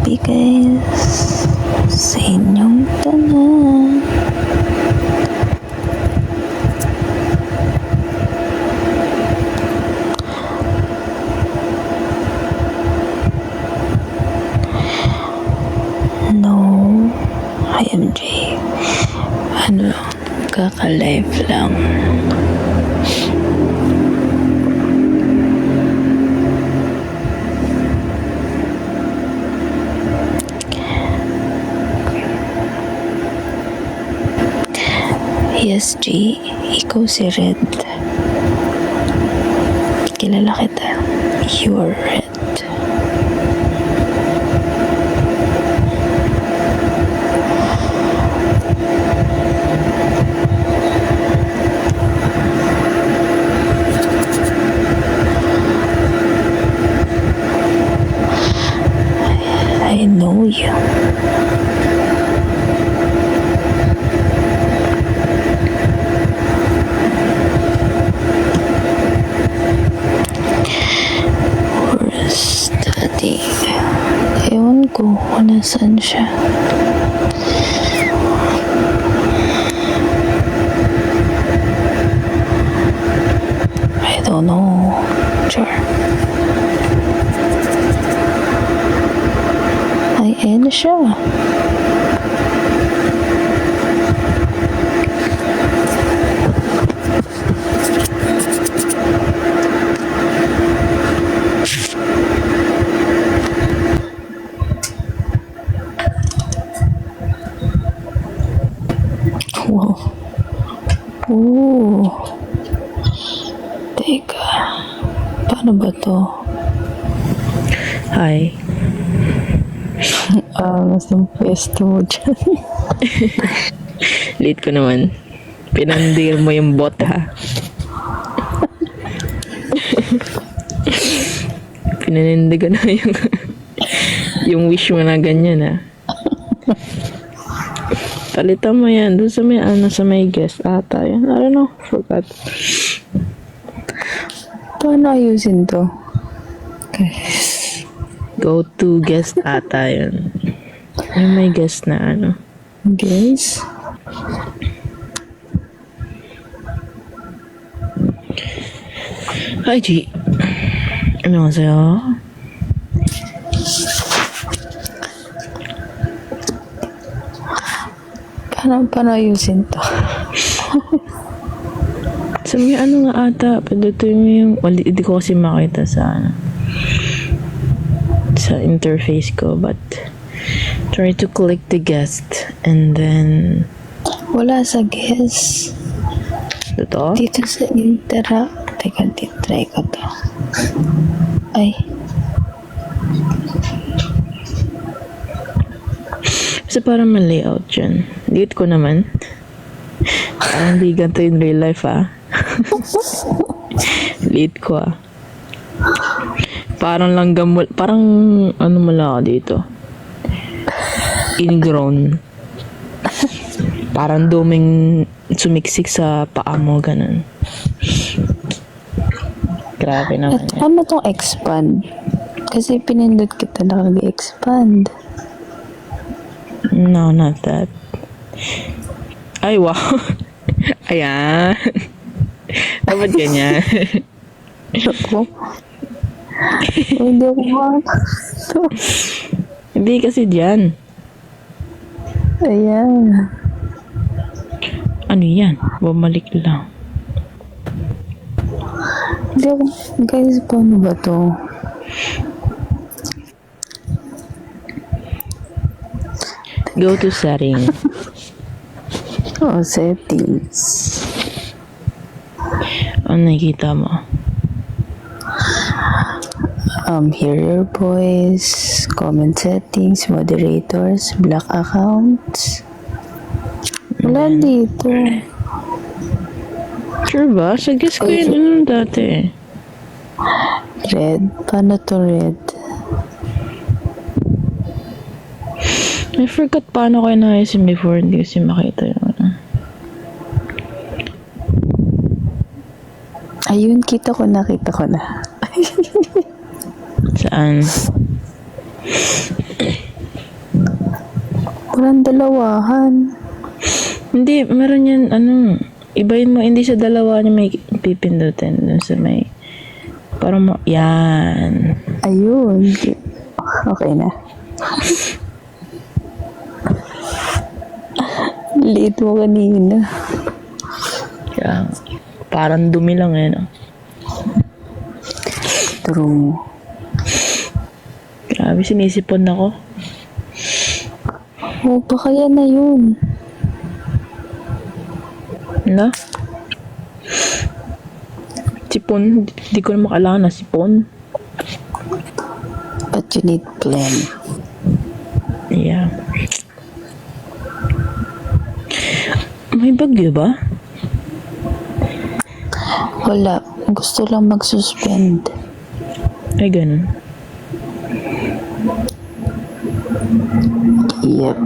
ibigay sa inyong tanan. No, IMJ. Ano, kaka-live lang. Yes, G. Ikaw si Red. Kilala kita. You are Red. I know you. Where's Daddy? Ewan ko kung nasaan siya. I don't know. Sure. Ay, ayan na siya. Wow. Oh. Teka. Paano ba to? Hi. Mas ng pwesto mo dyan. Late ko naman. Pinandir mo yung bot, ha? Pinanindigan na yung wish mo na ganyan, ha? Palitan mo yan. Doon sa may, sa may guest ata yan. I don't know. Forgot. Paano ayusin to? Okay. Go to guest ata yan. Yung may guest na ano. Guys? Hi, G. 안녕하세요. Paano ayusin to? Sa may ano nga ata, padutuin mo yung, hindi ko kasi makita sa sa interface ko, but try to click the guest and then Wala sa guess. ito. Dito sa interact. Teka, try ko to. Ay. Kasi parang may layout dyan. Delete ko naman. Parang di ganito in real life, ah. Delete ko, ah. Parang langgam mo, parang ano mala ako dito. Ingrown. Parang duming sumiksik sa paa mo, ganun. Grabe naman At yan. paano tong expand? Kasi pinindot kita nakag-expand. No, not that. Ay, wow. Ayan. Dapat ganyan. Ako? Hindi ako Hindi kasi dyan. Ayan. Ano yan? Bumalik lang. Hindi ako. Guys, paano ba to? Go to setting. Oh, settings. Ano nakikita mo? Hear your voice, comment settings, moderators, block accounts. Wala dito. Sure ba? Sa guess ko yun ano dati. Red? Paano to red? I forgot paano kayo nakaisip before. Hindi kasi makita yun. Ayun, nakita ko na. Saan? Walang dalawahan. Hindi, meron yan, ibahin mo, hindi sa dalawa niya may pipindutin. Dun sa may, parang mo, yan. Ayun. Okay na. Liit mo kanina. Kaya, parang dumi lang eh, no? True. Grabe, sinisipon ako. Oh, baka yan na yun. Na? Sipon, di ko na makailangan na sipon. But you need plan. Yeah. May bagyo ba? Wala. Gusto lang mag-suspend. Ay, ganun. Yep.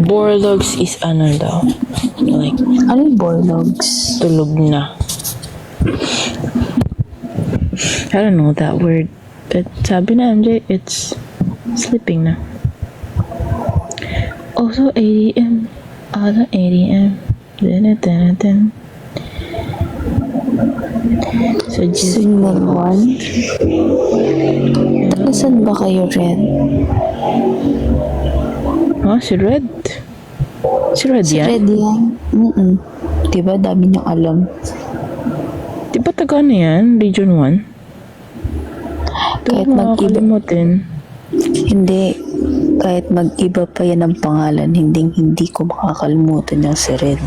Borlogs is ano daw? Like, Ano yung borlogs? tulog na. I don't know that word. But sabi na MJ, it's sleeping na. Also 8 a.m. Also 8 a.m. Dun. So just Single one? Tagasan ba kayo, Red? Si Red? Si Red Si yan? Red yan? Diba, dami niyang alam. Di ba taga ano yan? Region 1? Kahit Ito mag-iba, makakalimutin. hindi. Kahit mag-iba pa yan ang pangalan, hindi ko makakalimutan yung si Red.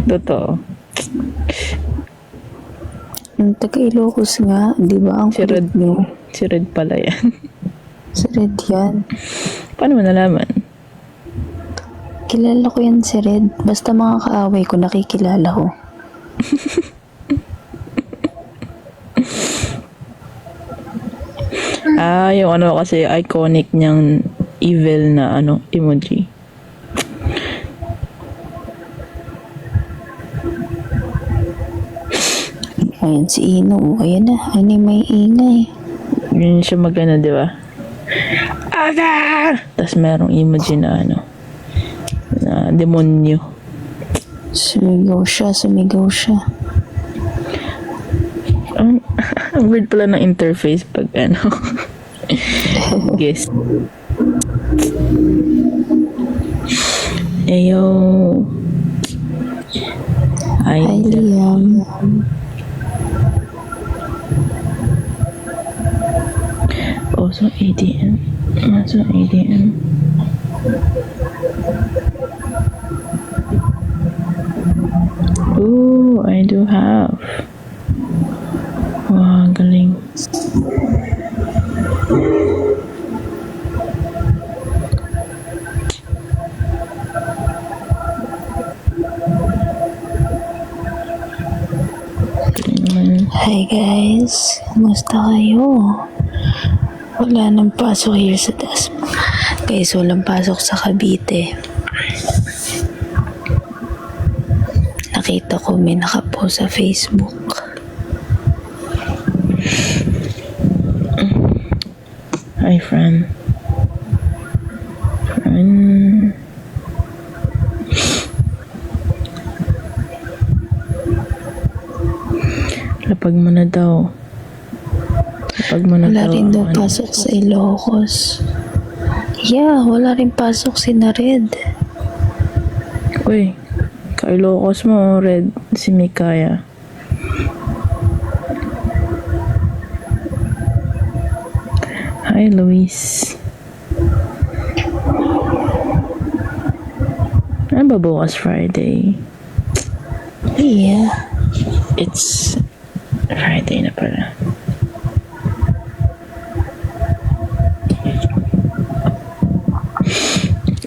Totoo. Yung taga Ilocos nga, di ba? Ang Si kulit Red. niyo. Si Red pala yan. Si Red yan. Paano mo nalaman? Kilala ko yan si Red. Basta mga kaaway ko, nakikilala ko. Yung ano kasi iconic niyang evil na emoji. Ayan si Ino. Ayan na. Ano yung may ingay? Yun siya magana, di ba? Ada! Tapos merong emoji na na demonyo. Sumigaw siya. Ang weird pala ng interface pag guess. Ayo. Hi. Hi, Liam. Also ADM. Also ADM. Ooh, I do have. Wow, galing. Hi guys. Kumusta kayo? Wala nang pasok here sa Dasma. Guys, walang pasok sa Cavite. Nakita ko may nakapost sa Facebook. Hi, friend. Friend. Lapag mo na daw. Lapag mo na Wala daw. rin daw pasok sa Ilocos. Yeah, wala rin pasok si Nared. Uy, kailokos mo, Red, si Mikaya. Hi, Luis. Ano ba bukas Friday? Yeah. It's Friday na pala.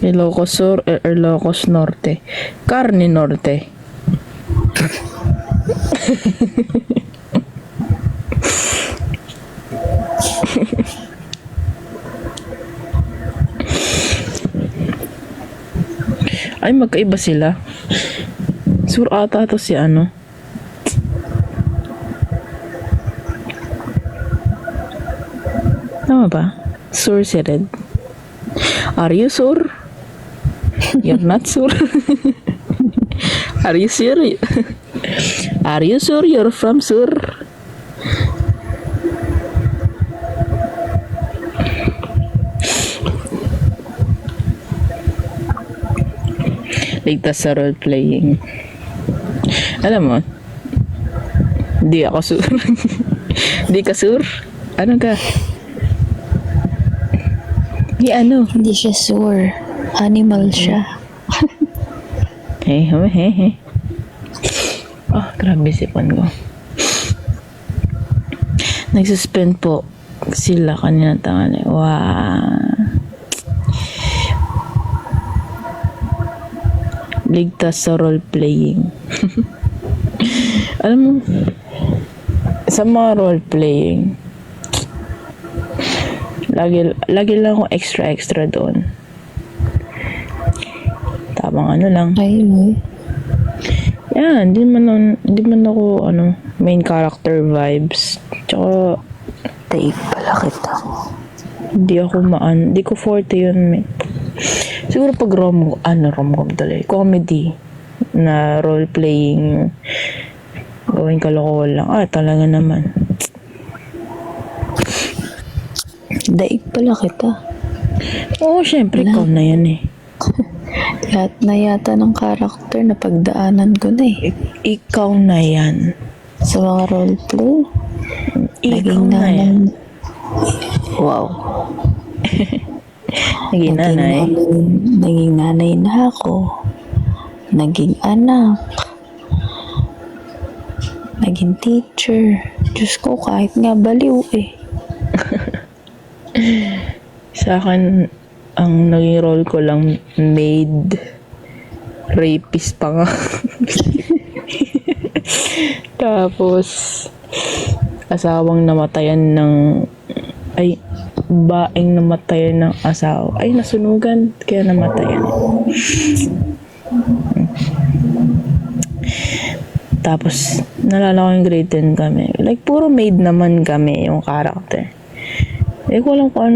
Ilocos Sur, Ilocos Norte. Carne Norte. Ay, magkaiba sila. Sur ata to si Tama ba? Sure si Red. Are you sure? You're not sure? Are you sure? Are you sure you're from Sur? Ligtas sa role playing. Alam mo, di ako sur. Di ka sur? Ano ka? Di ano? Hindi siya sure. Animal siya. He. Oh, grabe sipon ko. Nagsuspend po sila kanina tangali. Wow. Ligtas sa role playing. Alam mo, sa mga role playing, lagi lang ako extra doon. Tamang ano lang. Ayun. Yan, hindi man ako main character vibes. Tsaka Taig pala kita. hindi ko forte yun. Siguro pag rom-com tuloy, comedy na role playing, gawin kalokohan lang. Talaga naman. Daig pala kita. Oo, syempre, ikaw na yan eh. Lahat na yata ng karakter na pagdaanan ko na eh. Ikaw na yan. Sa mga roleplay. Ikaw na yan. Wow. Naging nanay. Naging nanay na ako. Naging anak. Naging teacher. Diyos ko, kahit nga baliw eh. Sa akin, ang naging role ko lang maid. Rapist pa nga. Tapos, asawang namatayan ng baeng namatayan ng asawa. Nasunugan. Kaya namatayan. Tapos, nalala ko yung grade 10 kami. Like, puro maid naman kami yung character. Ko alam kung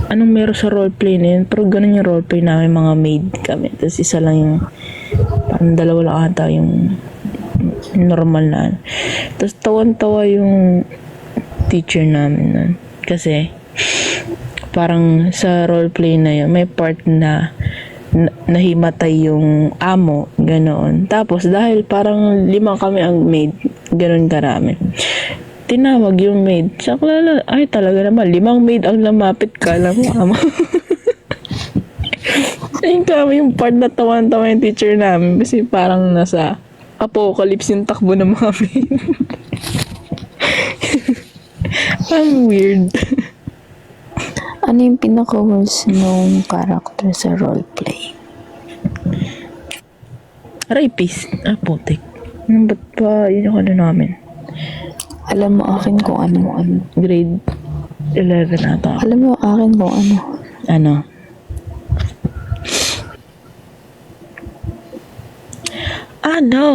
anong meron sa roleplay na yun. Pero ganun yung roleplay namin, mga maid kami. Tapos isa lang yung, parang dalawa lang ata yung normal na. Tapos tawan-tawa yung teacher namin nun. Kasi, parang sa roleplay na yun, may part na nahimatay yung amo, ganoon. Tapos, dahil parang 5 kami ang maid, ganoon karami. Tinawag yung maid. Saklala, talaga naman, 5 maid ang lamapit ka lang mo, amo. Ayun kami yung part na tawan-tawa yung teacher namin. Kasi parang nasa apocalypse yung takbo ng mga maid. Ang weird. Ano yung pinaka-worst nung character sa roleplay? Rapist. Putik. Ba't pa yun yung namin? Alam mo akin kung ano. Grade 11 ata. Alam mo akin kung ano. Ano? Ano?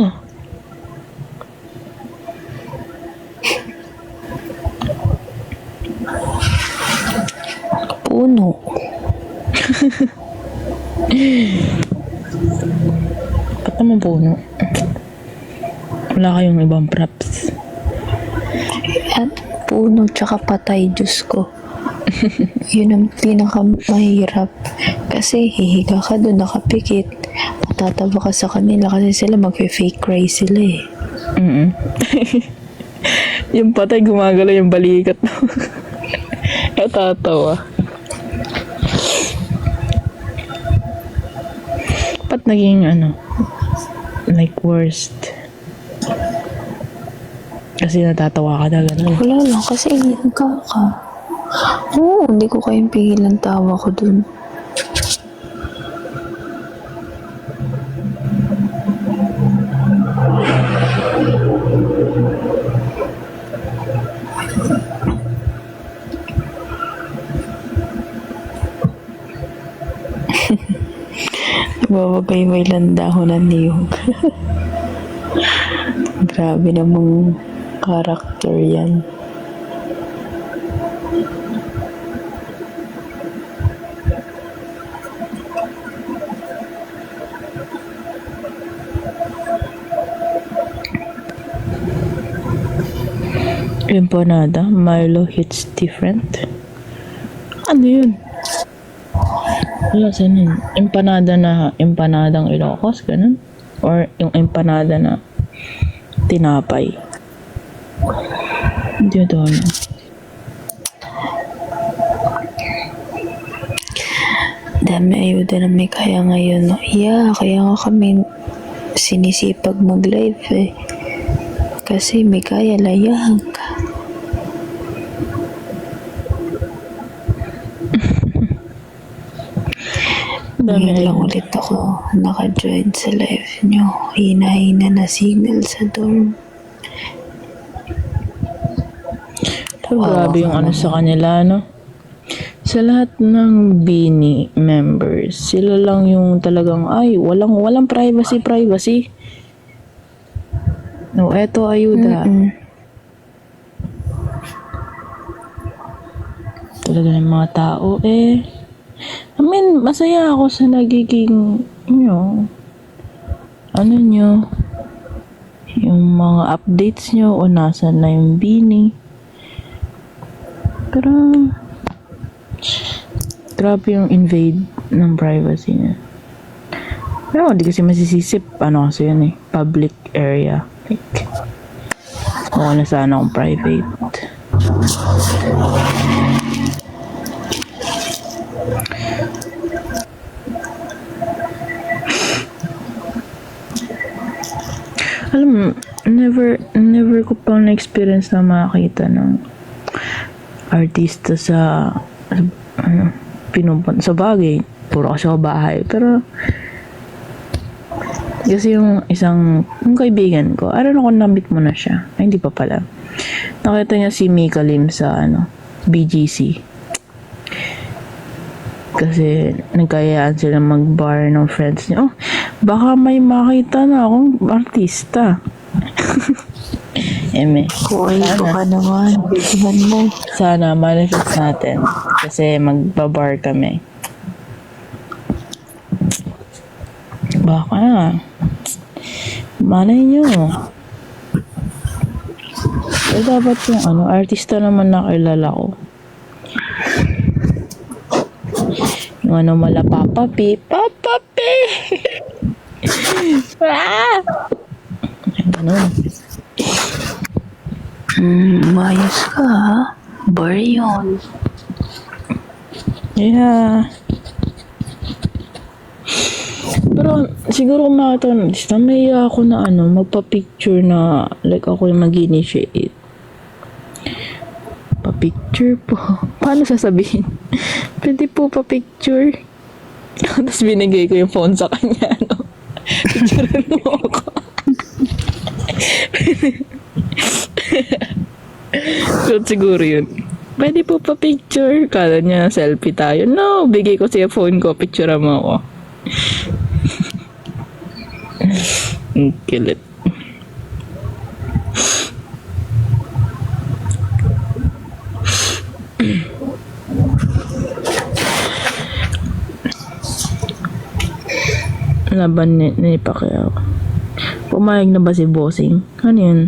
Puno. Ba't naman puno? Wala kayong ibang props. At puno tsaka patay, Diyos ko. Yun ang pinakamahirap. Kasi hihiga ka doon, nakapikit. Matatawa ka sa kanila kasi sila mag-fake cry sila eh. Yung patay gumagalaw yung balikat. Natatawa. Ba't naging like worst? Kasi natatawa ka na gano'n. Wala lang, kasi hihiga ka. Oo, hindi ko kayang pigilan tawa ko dun. Nagbabagay may landahon ng niyog. Grabe namang karakter yan. Empanada, Milo hits different. Ano yun? Wala, saan yun? Empanadang Ilocos, ganun? Or yung empanada na tinapay? Hindi ito ano. Dami ayuda na may kaya ngayon. No? Yeah, kaya nga kami sinisipag mag-live eh. Kasi may kaya layang. Dami Ngayon lang ayuda. ulit ako naka-join sa live nyo. Hina-hina na signal sa dorm. Pero grabe yung ano sa kanila, no? Sa lahat ng Bini members, sila lang yung talagang, ay, walang privacy. No, eto ayuda. Talaga ng mga tao, eh. I mean, masaya ako sa nagiging, ano nyo, yung mga updates nyo o nasan na yung Bini. Pero, grabe yung invade ng privacy niya. Pero hindi kasi masisisip, ano kasi yun eh, public area. Like, mukha na sana akong private. Alam mo, never ko pang na-experience na makakita ng artista sa pinupunta sa bagay. Puro kasi ako bahay. Pero, kasi yung kaibigan ko, I don't know kung na-meet mo na siya. Ay, hindi pa pala. Nakita niya si Mika Lim sa, BGC. Kasi, nagkayaan sila mag-bar ng friends niya. Oh, baka may makita na akong artista. Eme. Kuhay ko ka naman. Bigyan mo. Sana manifest natin. Kasi magbabar kami. Baka. Malay nyo. So, dapat yung artista naman nakilala ko. Yung mala papapi. Papapi! Ah! Ganun. Mayos ka ha. Bar yun. Yeah. Pero siguro kung makita ko ng artista, may ako na magpa-picture na like ako yung mag-initiate. Pa-picture po. Paano sasabihin? Pwede po pa-picture. Tapos binigay ko yung phone sa kanya, Picturean mo ako. So, siguro yun. Pwede po pa-picture. Kala niya selfie tayo. No, bigay ko siya phone ko. Picture mo ako. Ang kilit. Laban ni Pacquiao. Pumayag na ba si Bossing? Ano yun?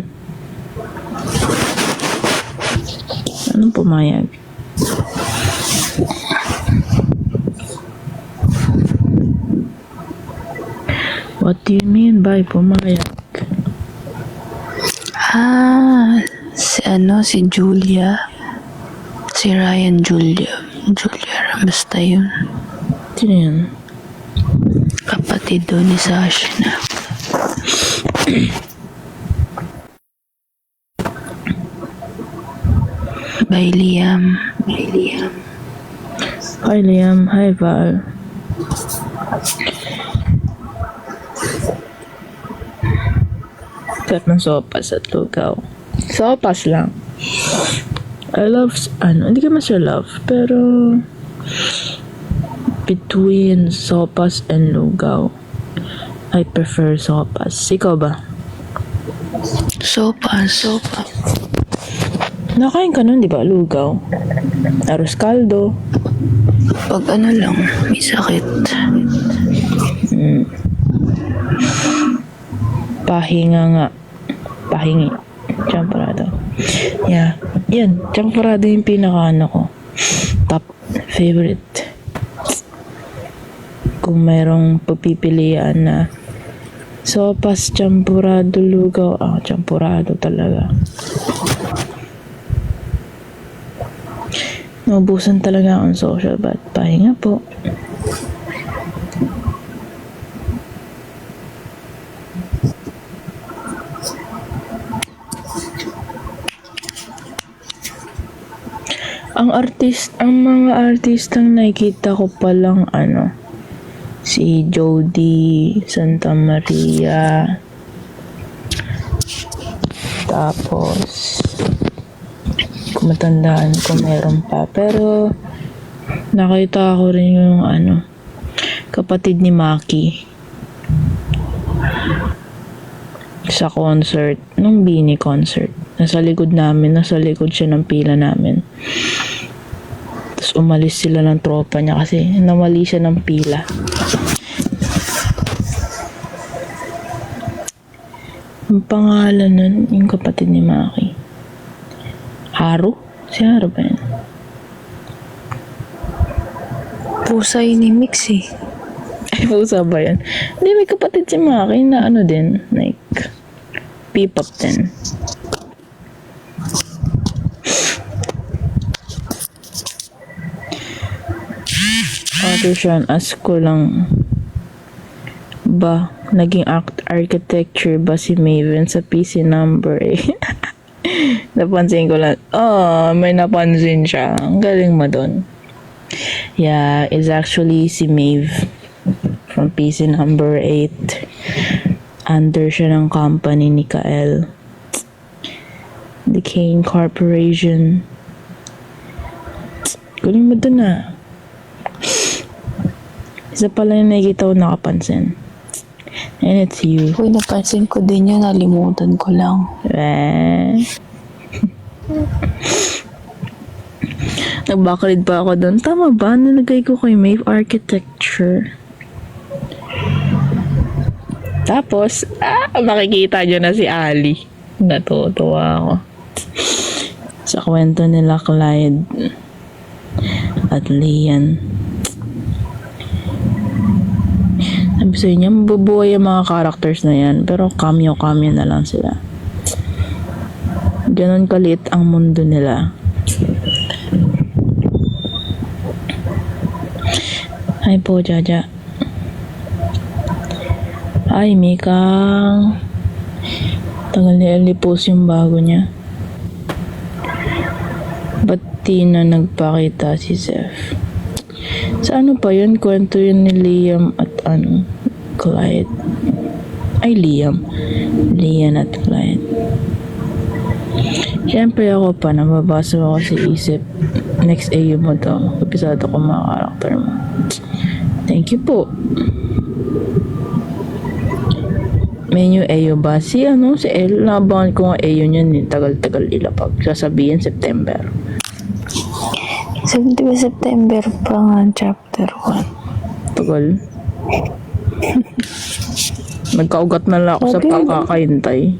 Anong pumayag? What do you mean by pumayag? Si Julia. Si Ryan Julia. Basta yun. Sino yun? Kapatid doon ni Sasha na. By Liam. Hi Liam. Hi Val. Sarap ng sopas at lugaw. Sopas lang. I love, hindi ka masya love, pero between sopas and lugaw, I prefer sopas. Ikaw ba? Sopa. Nakain ka nun, di ba? Lugaw. Arroz caldo. Pag ano lang, may sakit. Pahinga nga. Pahingi. Champorado. Yeah. Yan. Champorado yung pinaka ko. Top favorite. Kung mayroong pagpipilian na sopas, champorado, lugaw. Champorado talaga. Naubusan talaga akong social but pahinga po. Ang mga artistang nakikita ko palang si Jody Santa Maria, tapos kung matandaan ko meron pa, pero nakita ko rin yung kapatid ni Maki sa concert, nung Bini concert. Nasa likod siya ng pila namin. Tapos umalis sila ng tropa niya kasi nawali siya ng pila. Ang pangalan nun, yung kapatid ni Maki. Haru? Si Haru ba yan? Pusa yun ni Mix eh. Ay, pusa ba yan? Hindi, may kapatid si Maki na din, like, P-pop din. Siya, ask ko lang ba naging architecture ba si Maven sa PC number 8? Napansin ko lang. May napansin siya. Ang galing mo dun. Yeah, it's actually si Maeve from PC number 8. Under siya ng company ni Kael. The Kane Corporation. Galing mo dun Isa pala yung nakikita ko nakapansin. And it's you. Uy, napansin ko din yun. Nalimutan ko lang. Nag-backread pa ako doon. Tama ba? Nalagay ko kay Maeve Architecture. Tapos, makikita nyo na si Ali. Natutuwa ako. Sa kwento nila Clyde at Lian. Sabi sa inyo, mabubuhay yung mga characters na yan. Pero cameo na lang sila. Ganon kalit ang mundo nila. Hi po, Jaja. Ay, Mika. Tagal ni Ellie post yung bago niya. Ba't di na nagpakita si Zeph? Sa pa yun? Kwento yun ni Liam at Clyde. Ay, Liam at Clyde. Siyempre ako pa, nababasa ako sa isip. Next AU mo to. Episado ko mga karakter mo. Thank you po. Menu AU ba? Si El, nabangan ko nga AU niyan. Tagal-tagal ilapag. Sasabihin September. 7 September pa nga chapter 1. Tagal. Nagkaugat na lang ako sa pagkakahintay.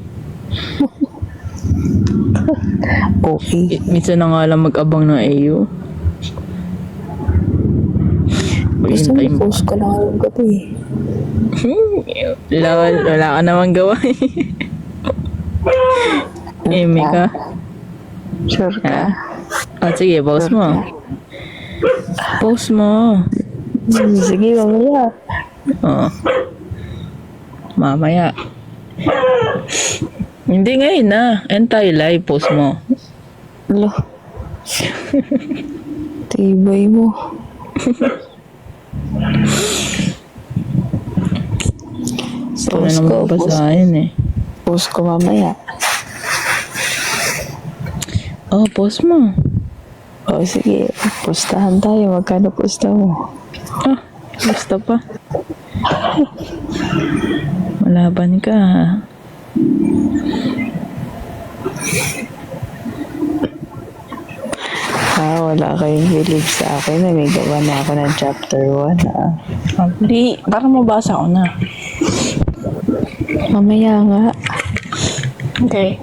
Okay. Minsan na nga lang mag-abang ng AU. Gusto mo post ko na ngayong gabi. Wala ka naman gawa. Mika. Sure ka? Sige, post mo. Post mo. Sige, mamaya. Mamaya. Hindi ngayon na. Anti-live, post mo. Lo. Tibay mo. Post ko. Basahin Post ko mamaya. Post mo. Sige. Postahan tayo. Magkano posta mo? Basta pa. Malaban ka. wala kayong believe sa akin na may gawa na ako ng chapter 1 ah. Di, parang mabasa ko na. Mamaya nga. Okay.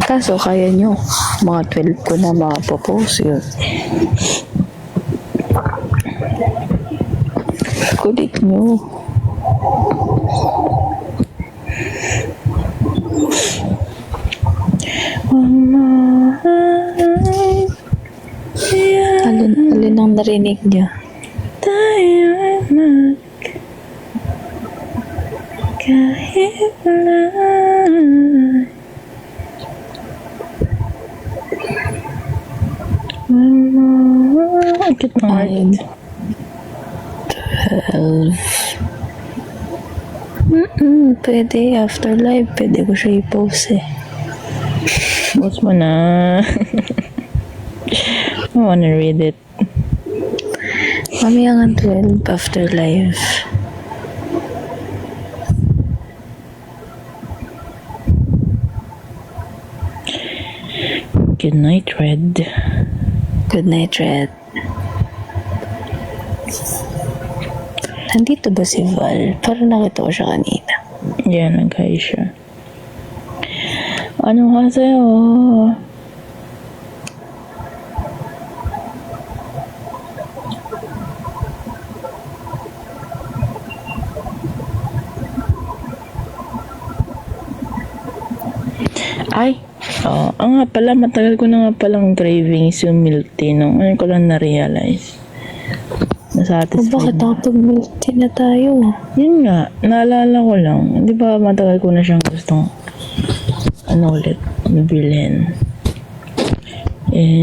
Kaso kaya nyo. Mga 12 ko na makapopost yun. Kulit nyo. Alin ang narinig niya? Tayo ay magkahiwalay. Ang cute ng art. 12. Pwede. After live, pwede ko siya i-post eh. Post mo na. I wanna read it. Mamaya nga 12 after live. Good night, Red. Good night, Red. Nandito ba si Val? Parang nakita ko siya kanina. Yan, nag-hi siya. Ano ka sa'yo? Ay! Nga pala, matagal ko na nga palang cravings yung milk tea, no? Ngayon ko lang na-realize. Nasatisfied. Bakit nakapag milk tea na tayo? Yun nga, naalala ko lang. Di ba matagal ko na siyang gustong ulit, nabilhin.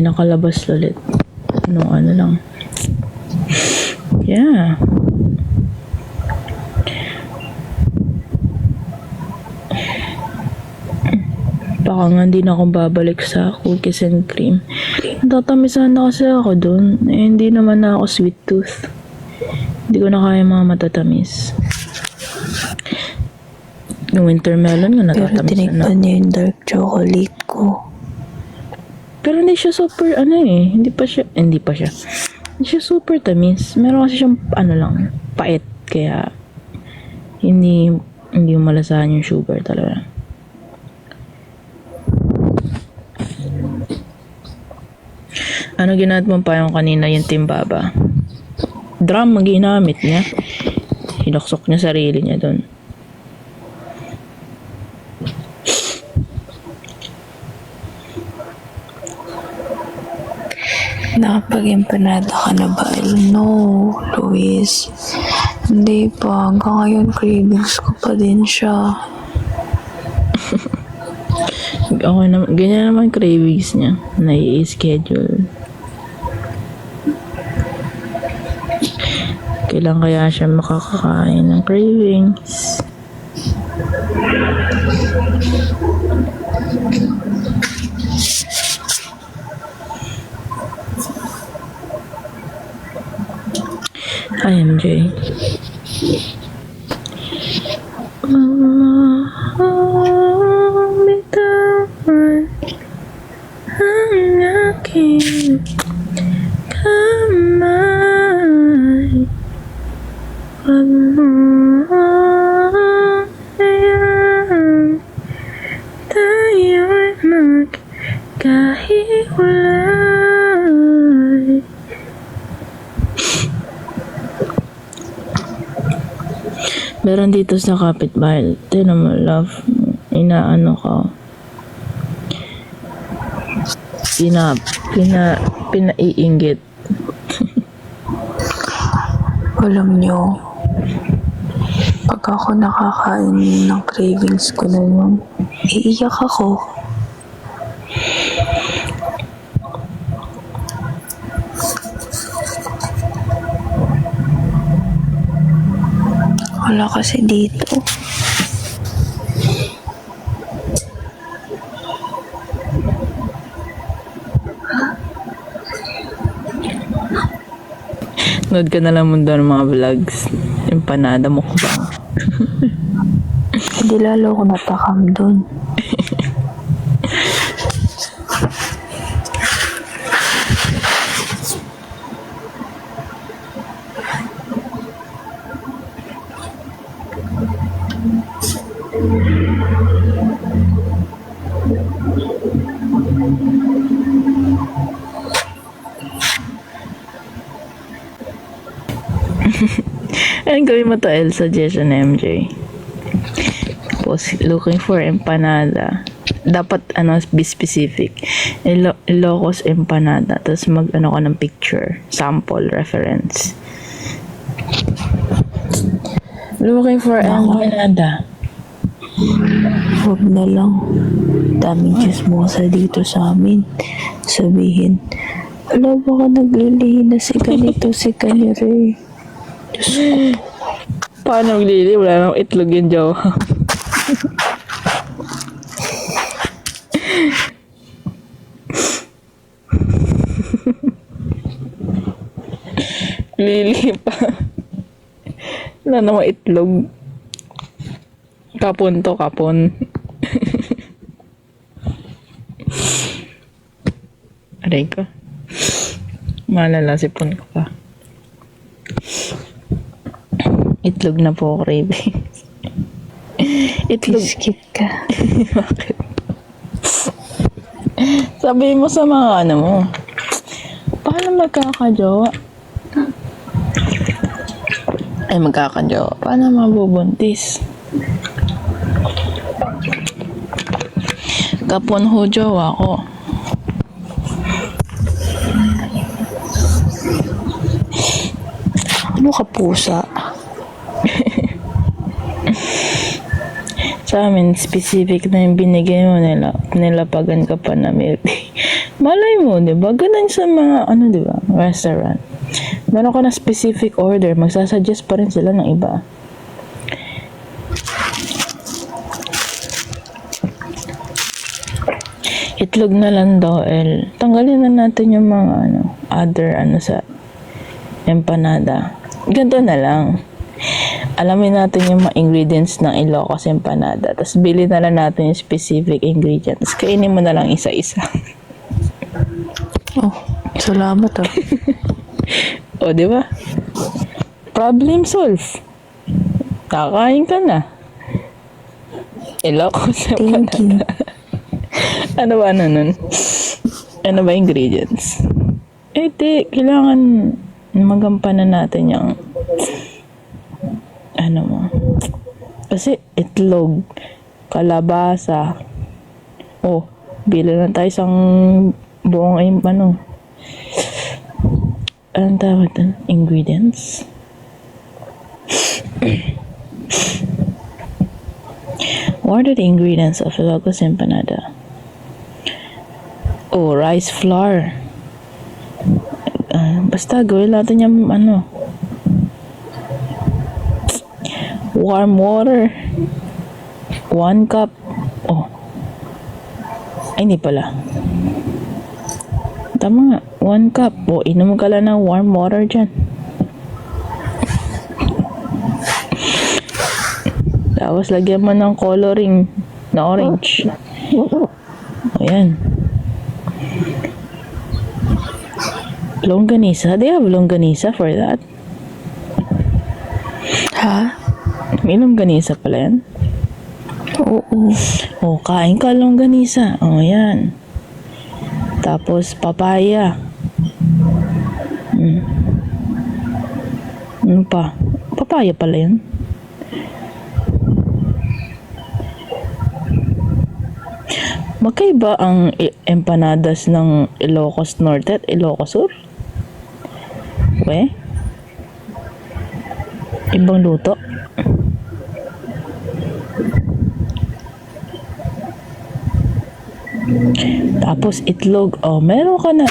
Nakalabas ulit. Ano lang. Yeah. Baka nga hindi na akong babalik sa cookies and cream. Tatamisan na kasi ako dun. Hindi naman na ako sweet tooth. Hindi ko na kaya mga matatamis. Yung winter melon nga Pero natatamis na. tinikman niya yung dark chocolate ko. Pero hindi siya super, hindi pa siya. Hindi siya super tamis. Meron kasi siyang, lang, pait. Kaya, hindi mo malasahan yung sugar talaga. Ano ginamit mo pa yung kanina yung timbaba? Drum ang ginamit niya. Hinuksok niya sarili niya doon. Nakapag-empanada ka na ba? No, Luis. Hindi pa. Hanggang ngayon, cravings ko pa din siya. Okay naman, ganyan naman cravings niya. Nai-schedule. Kailan kaya siya makakakain ng cravings? Hi, MJ. Bitawan ang aking kamay. Pag mo hayaan tayo'y magkahiwalay. Meron dito sa kapitbahay. Tinan mo, love. Inaano ka. Pinaiinggit. Alam nyo, pag ako nakakain ng cravings ko na yun, iiyak ako. Wala kasi dito. Nood ka na lang mundo ng mga vlogs. Yung panada mukbang. Hindi lalo ako natakam dun. Ayun, gawin mo to, El, suggestion MJ. Tapos, looking for empanada. Dapat, be specific. Ilocos empanada. Tapos, mag-ano ka ng picture. Sample, reference. Looking for empanada. Huwag na lang. Daming chismosa dito sa amin. Sabihin, alam baka naglilihi na si ganito, si kanyari. Diyos ko. Paano maglili? Wala nang itlog yung jowa. Lili pa. Wala namang itlog. Kapon to, kapon. Aray ko. Malala, sipon ko pa. Itlog na po, craving. Itlog. Biskit ka. Bakit? Sabihin mo sa mga mo. Paano magkakajowa? Ay, magkakajowa. Paano mabubuntis? Kapon ho jowa ko. Ano ka pusa? Sa amin, specific na yung binigay mo nila. Nilapagan ka pa na milk tea. Malay mo, di ba? Ganun sa mga, di ba? Restaurant. Meron ka na specific order. Magsasuggest pa rin sila ng iba. Itlog na lang daw, El. Tanggalin na natin yung mga, other, sa empanada. Ganito na lang. Alamin natin yung mga ingredients ng Ilocos empanada. Tapos, bili na lang natin yung specific ingredients. Kainin mo na lang isa-isa. Oh, salamat ah. O, di ba? Problem solved. Kakain ka na. Ilocos Thank you. empanada. Ano ba nun? Ano ba ingredients? Kailangan magampanan natin yung mo. Kasi itlog, kalabasa. Oh, bili lang tayo isang buong anong tawag doon? Ingredients. What are the ingredients of Ilocos empanada? Oh, rice flour. Basta gawin natin yung warm water. 1 cup. Oh. Ay, hindi pala. Tama nga. 1 cup. O, inom ka lang ng warm water dyan. Tapos, lagyan mo ng coloring na orange. O, yan. Longganisa. Do you have longganisa for that? Ha? May longganisa pala yan? Oo. O, kain ka longganisa. O, yan. Tapos, papaya. Ano pa? Papaya pala yan. Magkaiba ang empanadas ng Ilocos Norte at Ilocos Sur? Ibang luto. Tapos itlog. Oh, meron ka na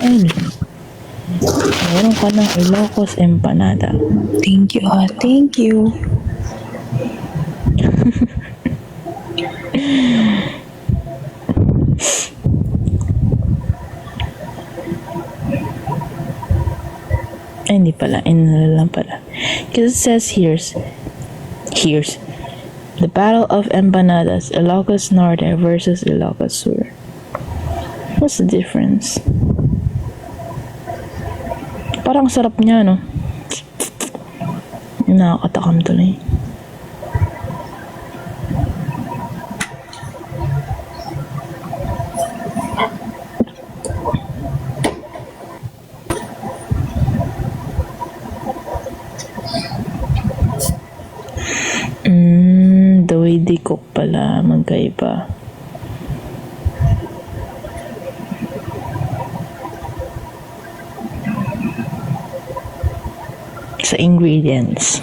meron ka ng Ilocos empanada. Thank you ah. Thank you. Ay, hindi pala. Lang pala. Because it says here's the Battle of Empanadas, Ilocos Norte versus Ilocos Sur. What's the difference? Parang sarap niya, no? Nakakatakam tuloy. magkaiba. Sa ingredients.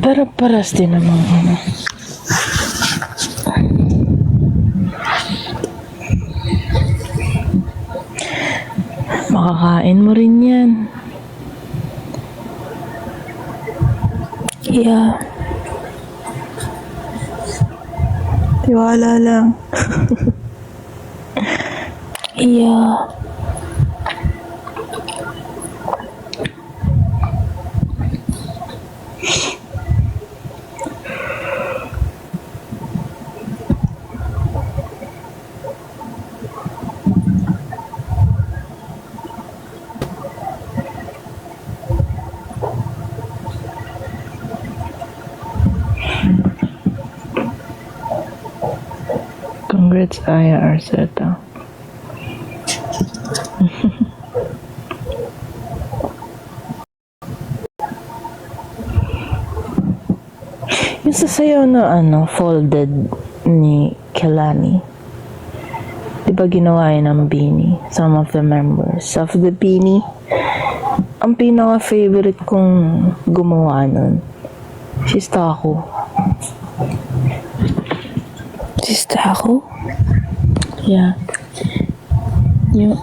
Pero paras din naman ano. Makakain mo rin yan. Yeah. Tiwala lang. Yeah. Congrats, Aya Arceta. Yung sasayaw na ano, folded ni Kelani. Diba ginawa yun ng Beanie? Some of the members of the Beanie. Ang pinaka-favorite kong gumawa nun, si Stako. Sista ako? Yeah. Yung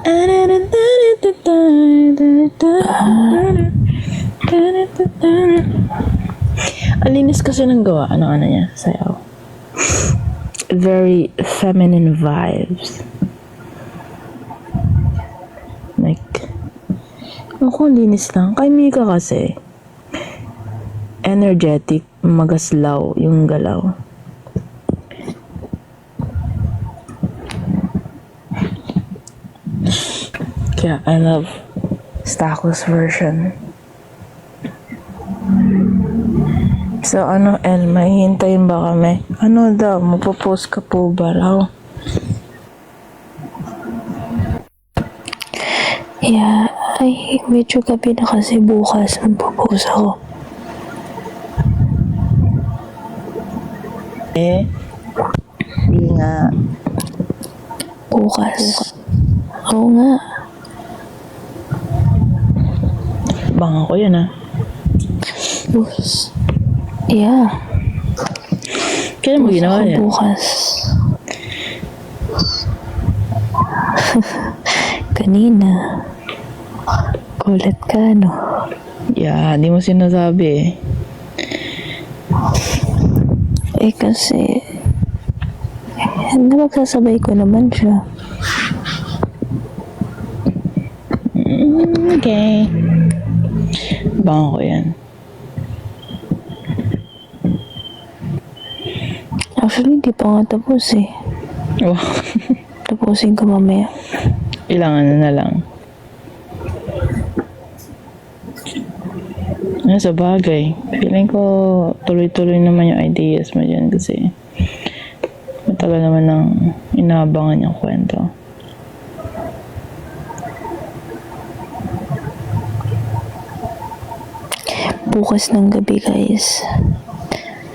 ang linis kasi ng gawa. Ano niya? Sayaw. Very feminine vibes. Like, ako linis lang. Kay Mika kasi, energetic, magaslaw yung galaw. Kaya I love Stako's version. So ano, El, may hintayin ba kami? Ano daw, mapopost ka po ba raw? Yeah. Ay, medyo gabi na kasi bukas. Magpo-post ako. Di nga. Bukas. Oo nga. Bang ako yun Bukas. Yeah. Kailan mo ginawa yan? Bukas. Kanina. Kulit ka, no? Yeah, di mo sinasabi Eh, kasi... nagsasabay ko naman siya. Okay. Bang ako yan. Actually, hindi pa nga tapos eh. Wow. Tapusin ko mamaya. Ilang ano na lang. Sa bagay. Feeling ko tuloy-tuloy naman yung ideas mo dyan kasi matagal naman ng inaabangan yung kwento. Bukas ng gabi, guys.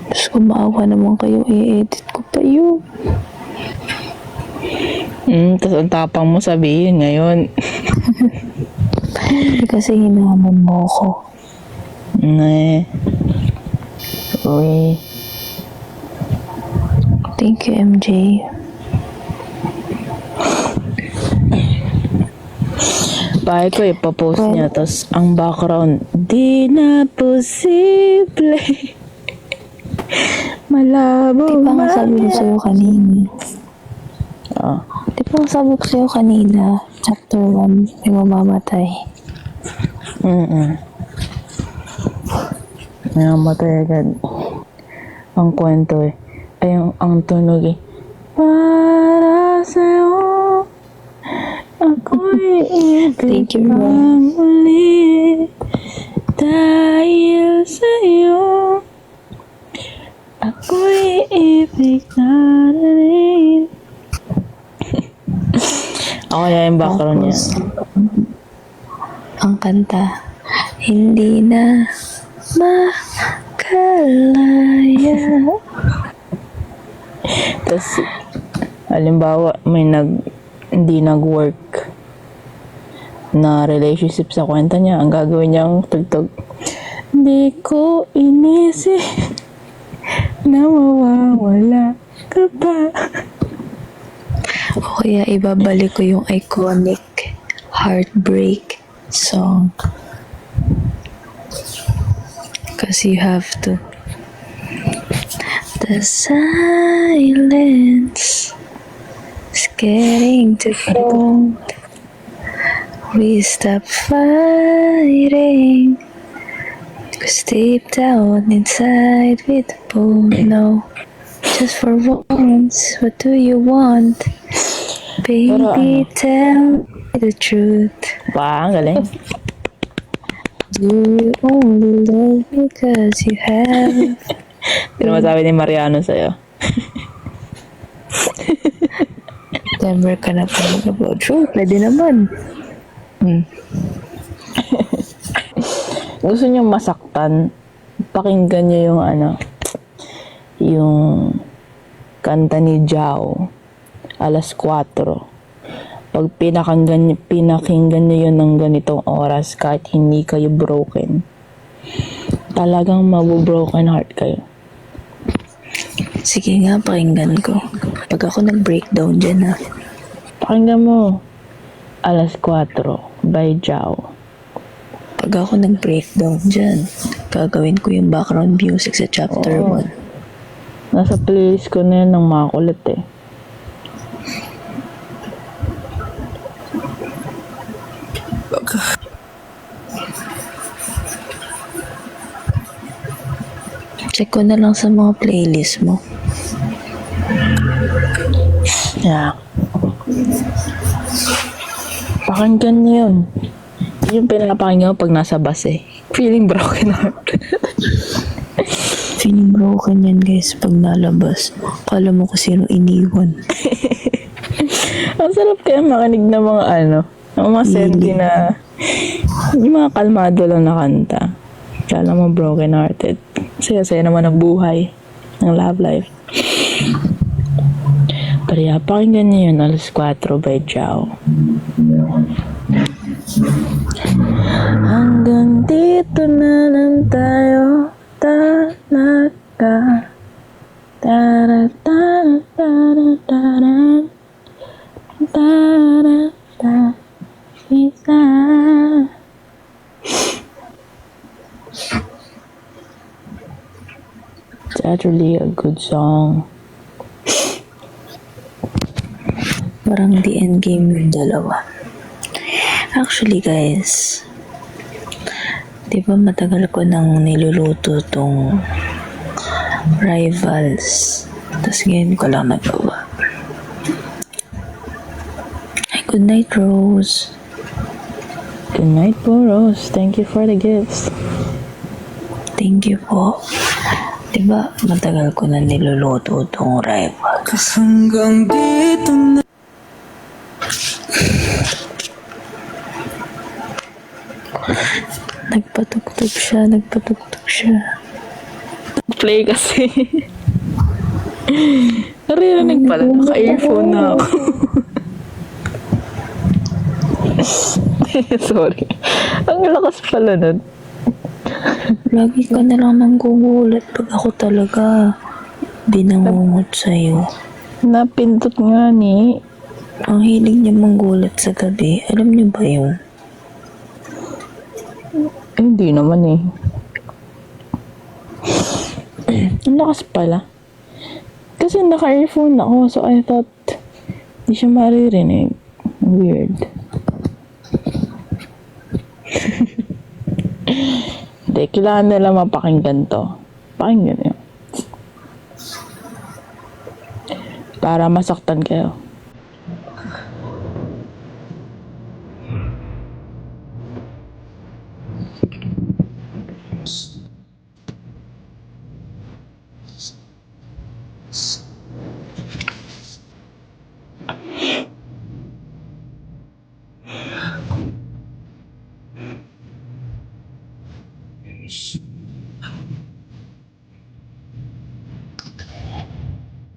Tapos kung maawa naman kayo, i-edit ko pa yun. Tapos ang tapang mo sabihin ngayon. Kasi hinahamon mo ako. Uy. Thank you, MJ. Bahay ko ipapost niya. Tapos ang background, di na posible. Malabo. Di ba nga sabi ko sa'yo kanina? Di ba nga sabi ko sa'yo kanina, chapter 1, may mamamatay. Namatay agad. Ang kwento eh. Ay, ang tunog eh. Para sa'yo, ako'y Thank you, ibig pang muli. Dahil sa'yo, ako'y ibig na rin. Ako na yung background niya. Ang kanta, hindi na makalaya. tas halimbawa may hindi nag-work na relationship sa kwenta niya, ang gagawin niyang tugtog, di ko inisip na mawawala ka pa. O kaya ibabalik ko yung iconic heartbreak song. Kasi you have to. The silence is getting too cold. We stop fighting. 'Cause deep down inside we both know. Just for once, what do you want? Baby, tell me the truth. Ang galing. Do you only love me 'cause you have? Hindi naman sabi ni Mariano sa'yo. September ka na pa mag-upload. Sure, pwede naman. Gusto niyo masaktan, pakinggan niyo yung kanta ni Jao, Alas 4. Pag pinakinggan niyo yun ng ganitong oras, kahit hindi kayo broken, talagang mabubroken heart kayo. Sige nga, pakinggan ko. Pag ako nag-breakdown dyan ha. Pakinggan mo, Alas 4 by Jao. Pag ako nag-breakdown dyan, gagawin ko yung background music sa chapter 1. Nasa playlist ko na yan ng mga kulit eh. Check ko na lang sa mga playlist mo. Yeah. Pakinggan niyo yun. Yung pinapakinggan ko pag nasa bus eh. Feeling broken heart. Feeling broken yan guys pag nalabas. Kala mo kung sino iniwan. Ang sarap kaya makinig ng mga ng mga senti na yung mga kalmado lang na kanta. Kala mo broken hearted. Saya-saya naman ang buhay ng love life. Pero yeah, pakinggan niyo yun, Alas 4 by Jao. Hanggang dito na lang tayo talaga. Isa. It's actually a good song. Parang the end game yung dalawa. Actually guys, di ba matagal ko nang niluluto tong Rivals. Tapos ngayon ko lang nagawa. Ay, good night, Rose. Good night po, Rose. Thank you for the gifts. Thank you po. Di ba matagal ko na niluluto tong Rivals. Hanggang dito na. Nagpatugtog siya. Play kasi. Naririnig pala. Naka-earphone na ako. Sorry. Ang lakas pala nun. Lagi ka na lang nang gugulat pag ako talaga binangungot sa'yo. Napindot nga ni. Ang hilig niya manggulat sa gabi. Alam niyo ba yun? Hindi naman eh. Ang lakas pala. Kasi naka-earphone ako, so I thought di siya maririnig. Weird. Hindi, kailangan nila mapakinggan to. Pakinggan nyo. Para masaktan kayo.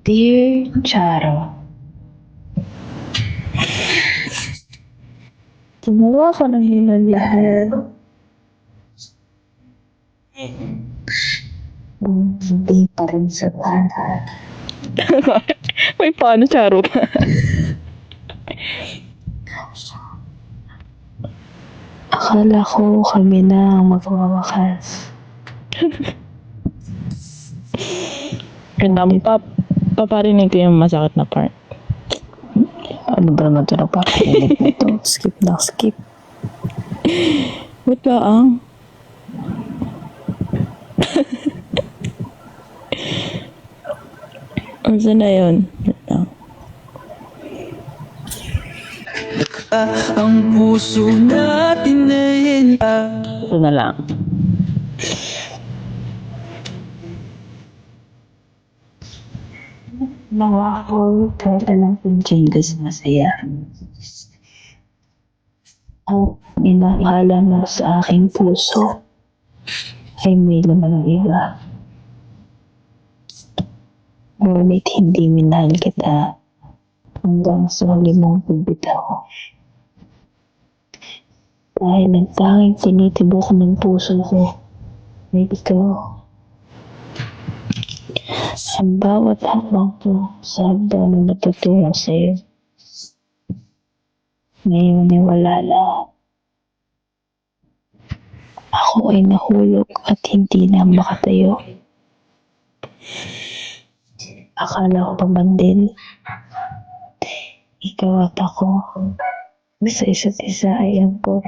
Dear Charo, ginawa ko ng hinalihan. Hindi pa rin sa para. May paano, Charo? Akala ko kami na ang magwawakas. Kaya paparinig ko yung masakit na part. Ano ba naman ito na pakikinig na ito? Skip na skip. Wait lang. Ano na yun? Wait lang. Ang puso natin ay Ito na lang. Mga ako, kahit anong changes masaya. Ang inakala mo sa aking puso ay may laman ng iba. Ngunit hindi minahal kita hanggang sa huli mong pagbitaw. Dahil ang tanging tinitibok ng puso ko ay ikaw. Ang bawat hakbang ko sa hagdan na natutungo sa'yo. Ngayon ay wala lahat. Ako ay nahulog at hindi na makatayo. Akala ko pa man din, ikaw at ako sa isa't isa ay angkor.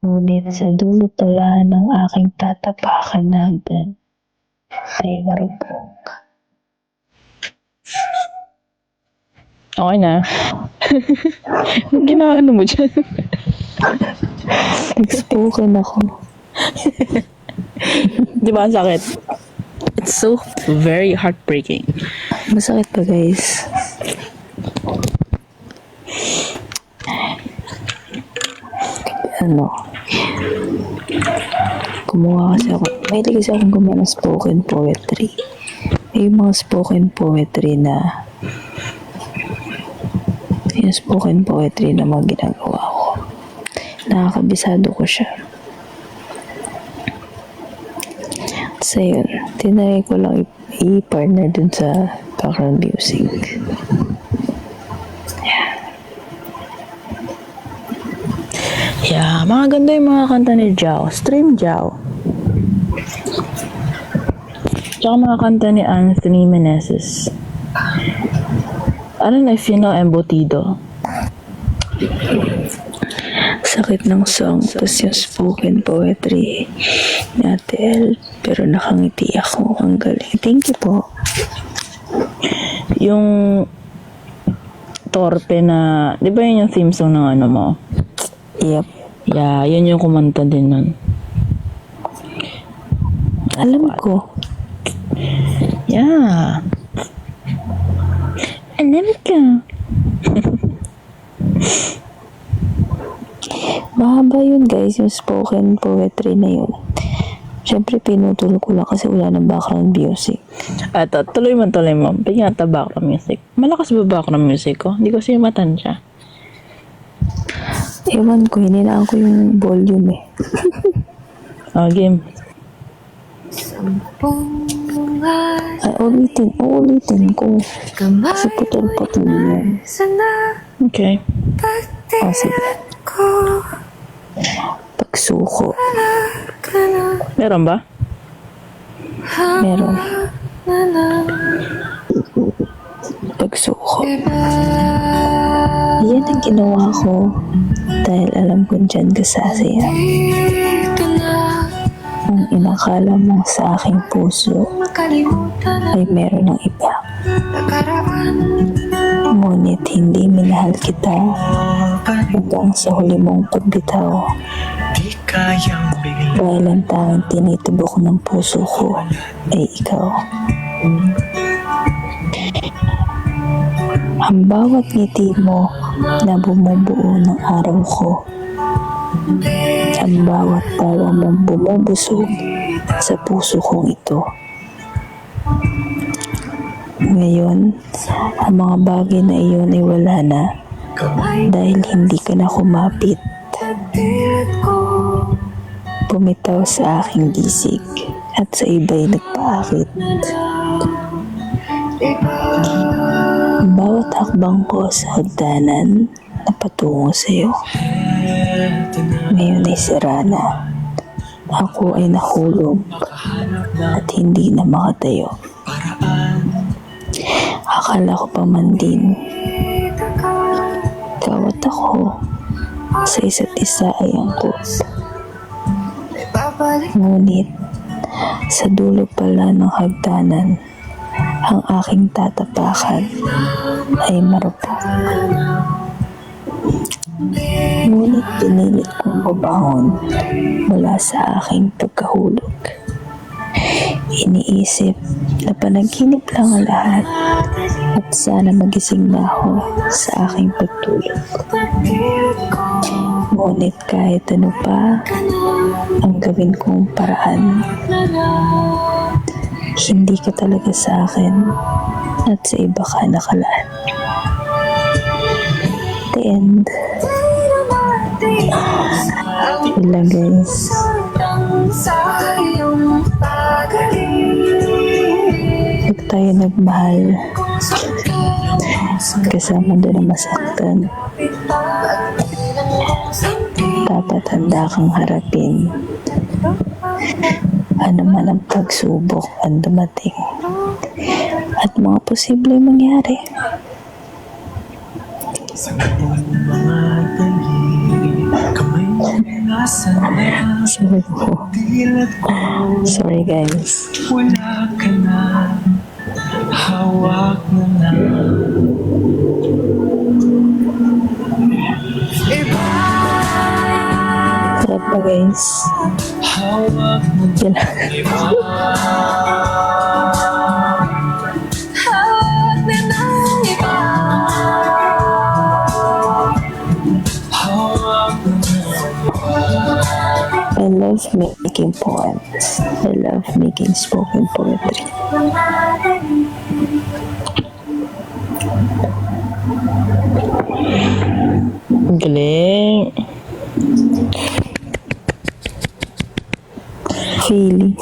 Ngunit sa dulo pala ng aking tatapakan na hagdan ay marupok. Okay na. Ginaano mo dyan? Nag-spoken ako. Di ba ang sakit? It's so very heartbreaking. Masakit pa guys. Ano? Kumuha kasi ako. Mahilig kasi akong gumawa ng spoken poetry. May mga spoken poetry na yung spoken poetry na mga ginagawa ko. Nakakabisado ko siya. So yun, tinry ko lang i-partner dun sa background music. Yeah, mga ganda yung mga kanta ni Jao. Stream Jao. Tsaka mga kanta ni Anthony Meneses. I don't know if you know Embutido. Sakit ng song, tapos yung spoken poetry ni Ate El. Pero nakangiti ako. Ang galing. Thank you po. Yung Torpe na, di ba yun yung theme song ng ano mo? Yep. Yeah, yun yung kumanta din nun. Alam ko. Yeah. Alam ka. Mahaba yun guys, yung spoken poetry na yun. Siyempre pinutol ko lang kasi wala ng background music. Eto, tuloy mo. Bigyan natin background music. Malakas ba background music ko? Hindi ko siya matansya. Ewan ko, hininaan ko yung volume eh. Oh, game. Ay, ulitin ko. Kasi putol-putol yan. Okay. O, sige. Pagsuko. Meron ba? Meron. Pagsuko. Yan ang ginawa ko dahil alam ko dyan ka sasaya. Ang inakala mo sa aking puso ay meron ng iba. Ngunit hindi minahal kita hanggang sa huli mong pagbitaw. di kayang bigla. Dahil ang tanging tinitibok ng puso ko ay ikaw. Ang bawat ngiti mo na bumubuo ng araw ko. Ang bawat tawa mong bumubusog sa puso kong ito. Ngayon, ang mga bagay na iyon ay wala na dahil hindi ka na kumapit. Bumitaw sa aking gisig at sa iba'y nagpaakit. Bawat hakbang ko sa hagdanan na patungo sa'yo, ngayon ay sira na. Ako ay nahulog at hindi na makatayo. Akala ko pa man din, ikaw at ako sa isa't isa ay angkop. Ngunit, sa dulo pala ng hagdanan, ang aking tatapakan ay marupok. Ngunit pinilit kong babangon mula sa aking pagkahulog. Iniisip na panaginip lang ang lahat at sana magising na ako sa aking pagtulog. Ngunit kahit ano pa ang gawin kong paraan, hindi ka talaga sa akin at sa iba ka nakalaan. The end. Yun lang guys. Pag tayo nagmahal, kasama doon ang masaktan, dapat handa kang harapin ano man ang pagsubok ang dumating at mga posibleng mangyari. Sorry po. Sorry guys. Wala ka na, hawak mo na. Sarap pa guys. Hawak mo Yan. I love making poems. I love making spoken poetry. Ang galing. Feeling.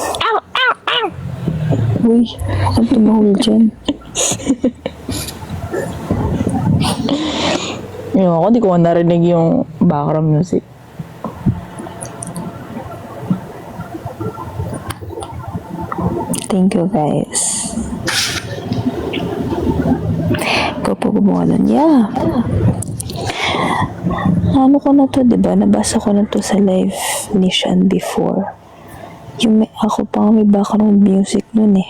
Uy, ang tumahol dyan. Yung ako, di ko narinig yung background music. Thank you guys. Ikaw po gumawa nun. Yeah. Ano ko na to, diba? Nabasa ko na to sa live ni Sean before. Yung ako pa may background music nun eh.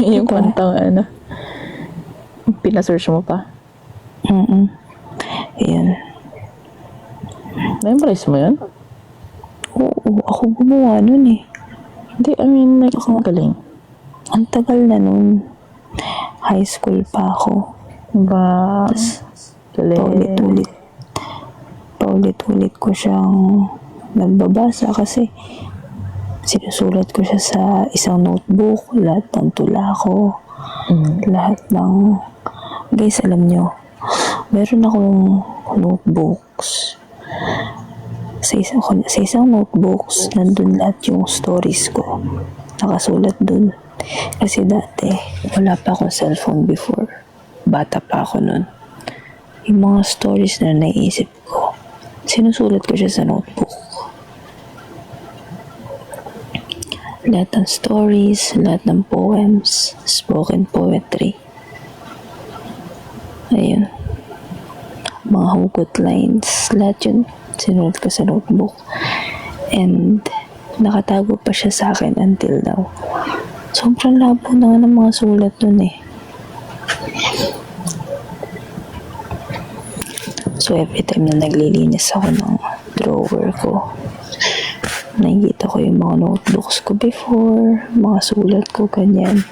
Yung Diba? kantang ano. Pinasearch mo pa. Ayan. Memorize mo yun? Oo, ako gumawa nun eh. Hindi, I mean, like, ang galing. Ang tagal na nun. High school pa ako. Ba, galing. Paulit-ulit ko siyang nagbabasa kasi sinusulat ko siya sa isang notebook, lahat ng tula ko, lahat ng, guys, alam nyo, meron akong notebooks. Sa isang notebooks, nandun lahat yung stories ko. Nakasulat dun. Kasi dati, wala pa akong cellphone before. Bata pa ako nun. Yung mga stories na naisip ko, sinusulat ko siya sa notebook. Lahat ng stories, lahat ng poems, spoken poetry. Ayun. Mga hugot lines, lahat yun sinulat ko sa notebook. And nakatago pa siya sa akin until now. Sobrang labo na ng mga sulat dun eh. So every time na naglilinis ako ng drawer ko, nakikita ko yung mga notebooks ko before, mga sulat ko, ganyan.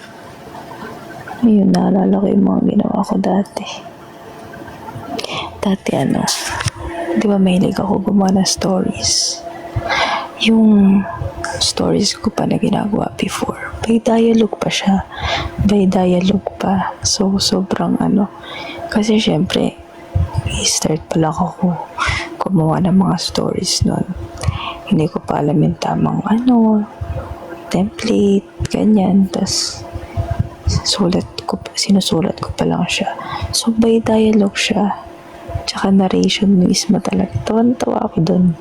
Ayun, naalala ko yung mga ginawa ko dati. Dati ano, di ba mahilig ako gumawa ng stories? Yung stories ko pa na ginagawa before, by dialogue pa siya. By dialogue pa. So, sobrang Kasi syempre, i-start pa lang ako gumawa ng mga stories nun. Hindi ko pa alam yung tamang template, ganyan. Tapos, sinusulat ko pa lang siya. So, by dialogue siya. Tsaka narration mismo talaga. Tawan-tawa ako dun.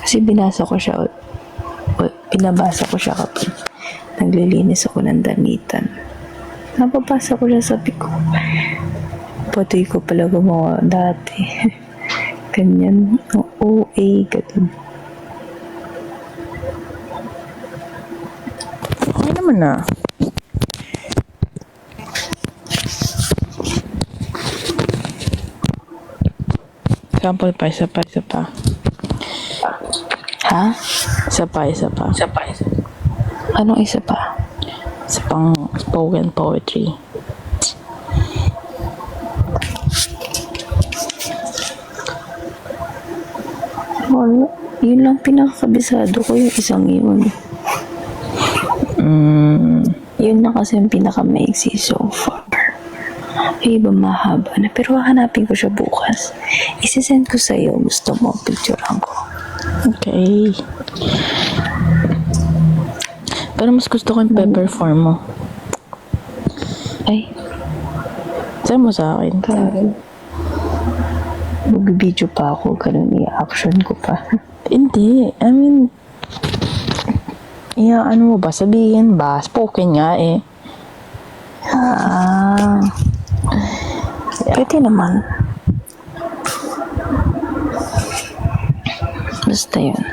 Kasi binabasa ko siya kapag naglilinis ako ng damitan. Napapasa ko siya, sabi ko, pati ko pala gumawa dati. Ganyan. OA, ganun. Okay naman na. Sample pa, isa pa. Ha? Isa pa. Anong isa pa? Isa pang spoken poetry. Wala. Yun lang pinakakabisado ko, yung isang yun. Yun na kasi yung pinakamaiksi so far. Yung iba mahaba na. Pero hahanapin ko siya bukas. Isisend ko sa'yo. Gusto mo, picturean ko. Okay. Pero mas gusto ko yung pepper form mo. Ay, Send mo sa akin. mag-video pa ako. Ganun, i-action ko pa. Hindi. I mean, ano mo ba? Sabihin ba? Spoken nga eh. Pwede naman. Basta yun.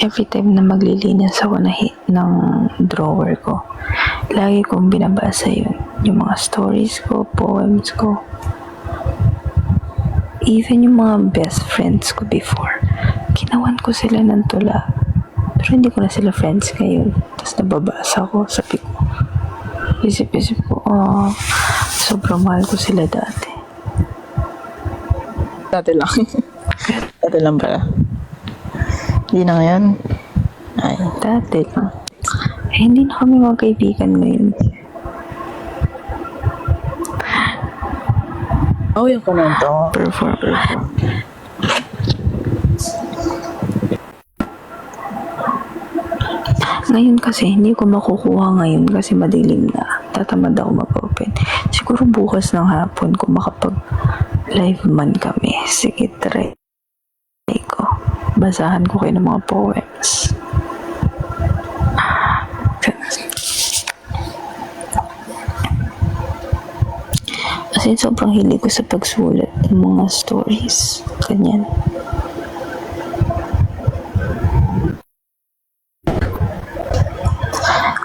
Every time na maglilinis ako ng drawer ko, lagi kong binabasa yun. Yung mga stories ko, poems ko. Even yung mga best friends ko before, ginawan ko sila ng tula. Pero hindi ko na sila friends ngayon. Tapos nababasa ko, sabi ko, isip-isip ko, sobrang mahal ko sila dati. Dati lang. Dati lang pala. Hindi na ngayon. Ay. Dati lang. Hindi na kami magkaibigan ngayon. Oh, yung komento. Perform. Ngayon kasi, hindi ko makukuha ngayon kasi madilim na. Tatamad ako mag-open. Siguro bukas ng hapon kung makapag-live man kami. Sige, try ko. Basahan ko kayo ng mga poems. Kasi sobrang hilig ko sa pagsulat ng mga stories. Ganyan.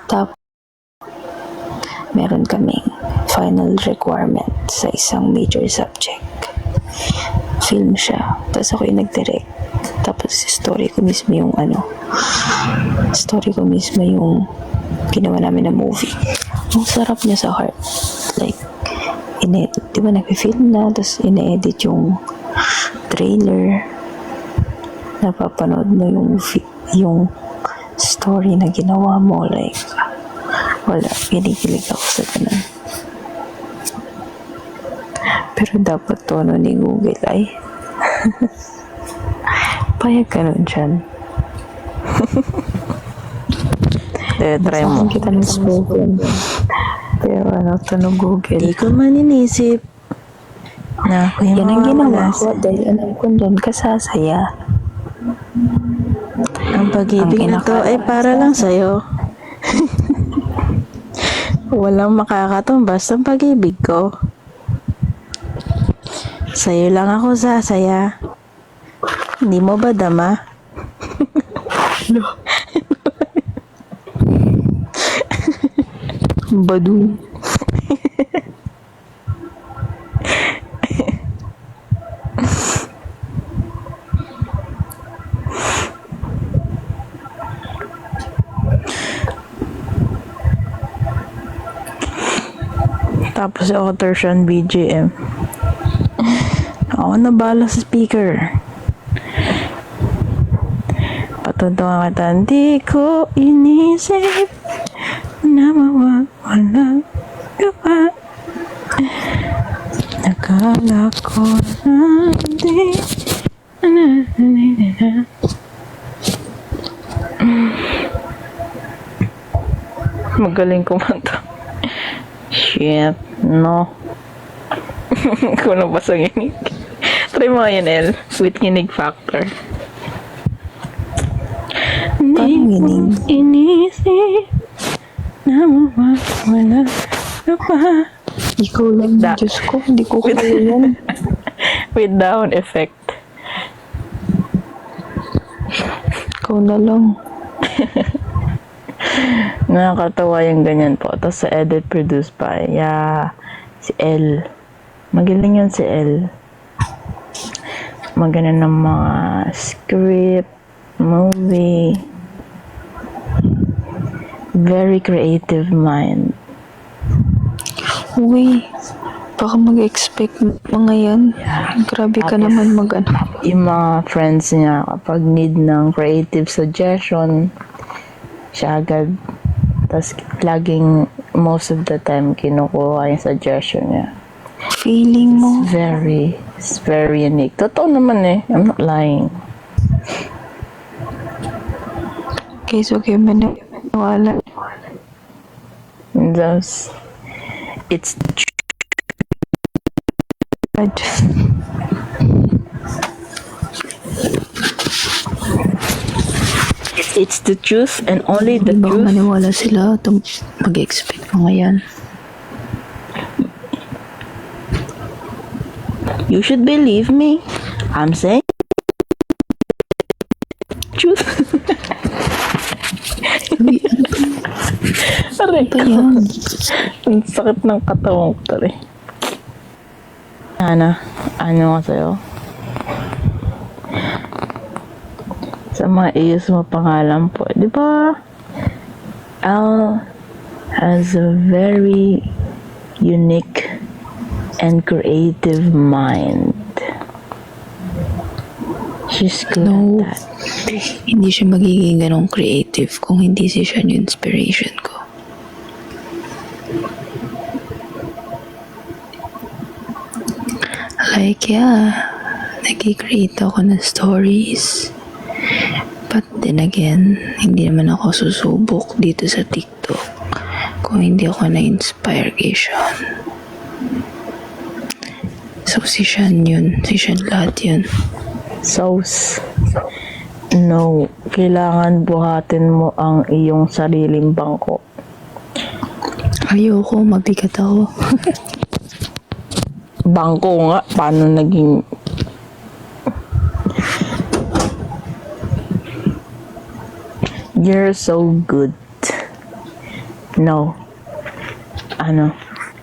Tapos, meron kaming final requirement sa isang major subject. Film siya. Tapos ako yung nag-direct. Tapos story ko mismo yung ginawa namin na movie. Ang sarap niya sa heart. Like, di ba nag-film na, tapos ine-edit yung trailer. Napapanood mo yung story na ginawa mo, like, wala, pinikilig ako sa ganun. Pero dapat tono ni Google ay payag ganun dyan. Try mo. Saan kita ng spoken. Pero tono Google. Di ko man inisip na ako yung Yan ang mga ginawa malas. ko dahil alam ko doon kasasaya. Ang pag-ibig Ang na to ay para lang sa'yo. Walang makakatumbas ng pag-ibig ko. Sa'yo lang ako sasaya. Hindi mo ba dama? Badu. Tapos ako Tertian BGM. Ako nabala sa speaker. Patutungan kita, hindi ko inisip Nawawala ka pa. Nakala ko na hindi. Magaling kumanta. Shit, no. Kulang pa sa nginig. Try mo yan, El. With nginig factor. Hindi mo nginig? inisip na mawawala ka pa. Ikaw lang, Diyos ko, hindi ko kaya yan. With down effect. Ikaw na lang. Nakakatawa yung ganyan po. Tapos sa edit produced by si El. Magaling yun si El. Magaling ng mga script, movie. Very creative mind. Uy, baka mag-expect mga yan. Grabe ka naman mag-ano. Yung mga friends niya, kapag need ng creative suggestion, siya agad. Tapos laging, most of the time, kinukuha yung suggestion niya. Feeling mo. It's very unique. Totoo naman eh. I'm not lying. Okay, so okay, maniwala. And thus, it's the truth and only the Baka truth. maniwala sila at mag-expect mga yan. You should believe me. I'm saying truth. Uy, Aray ano ba ko. yan? Ang sakit ng katawan ko tali. Ano nga sa'yo? Sa mga iyos mo pangalan po, di ba? Al has a very unique and creative mind. She's good No. at that. Hindi siya magiging ganong creative kung hindi siya yung inspiration ko. Like, nag-create ako ng stories. But then again, hindi naman ako susubok dito sa TikTok kung hindi ako na-inspire kay Sean. So, si Sean yun. Si Sean lahat yun. No, kailangan buhatin mo ang iyong sariling bangko. Ayoko, mabigat ako. Bangko nga, paano naging... You're so good. No.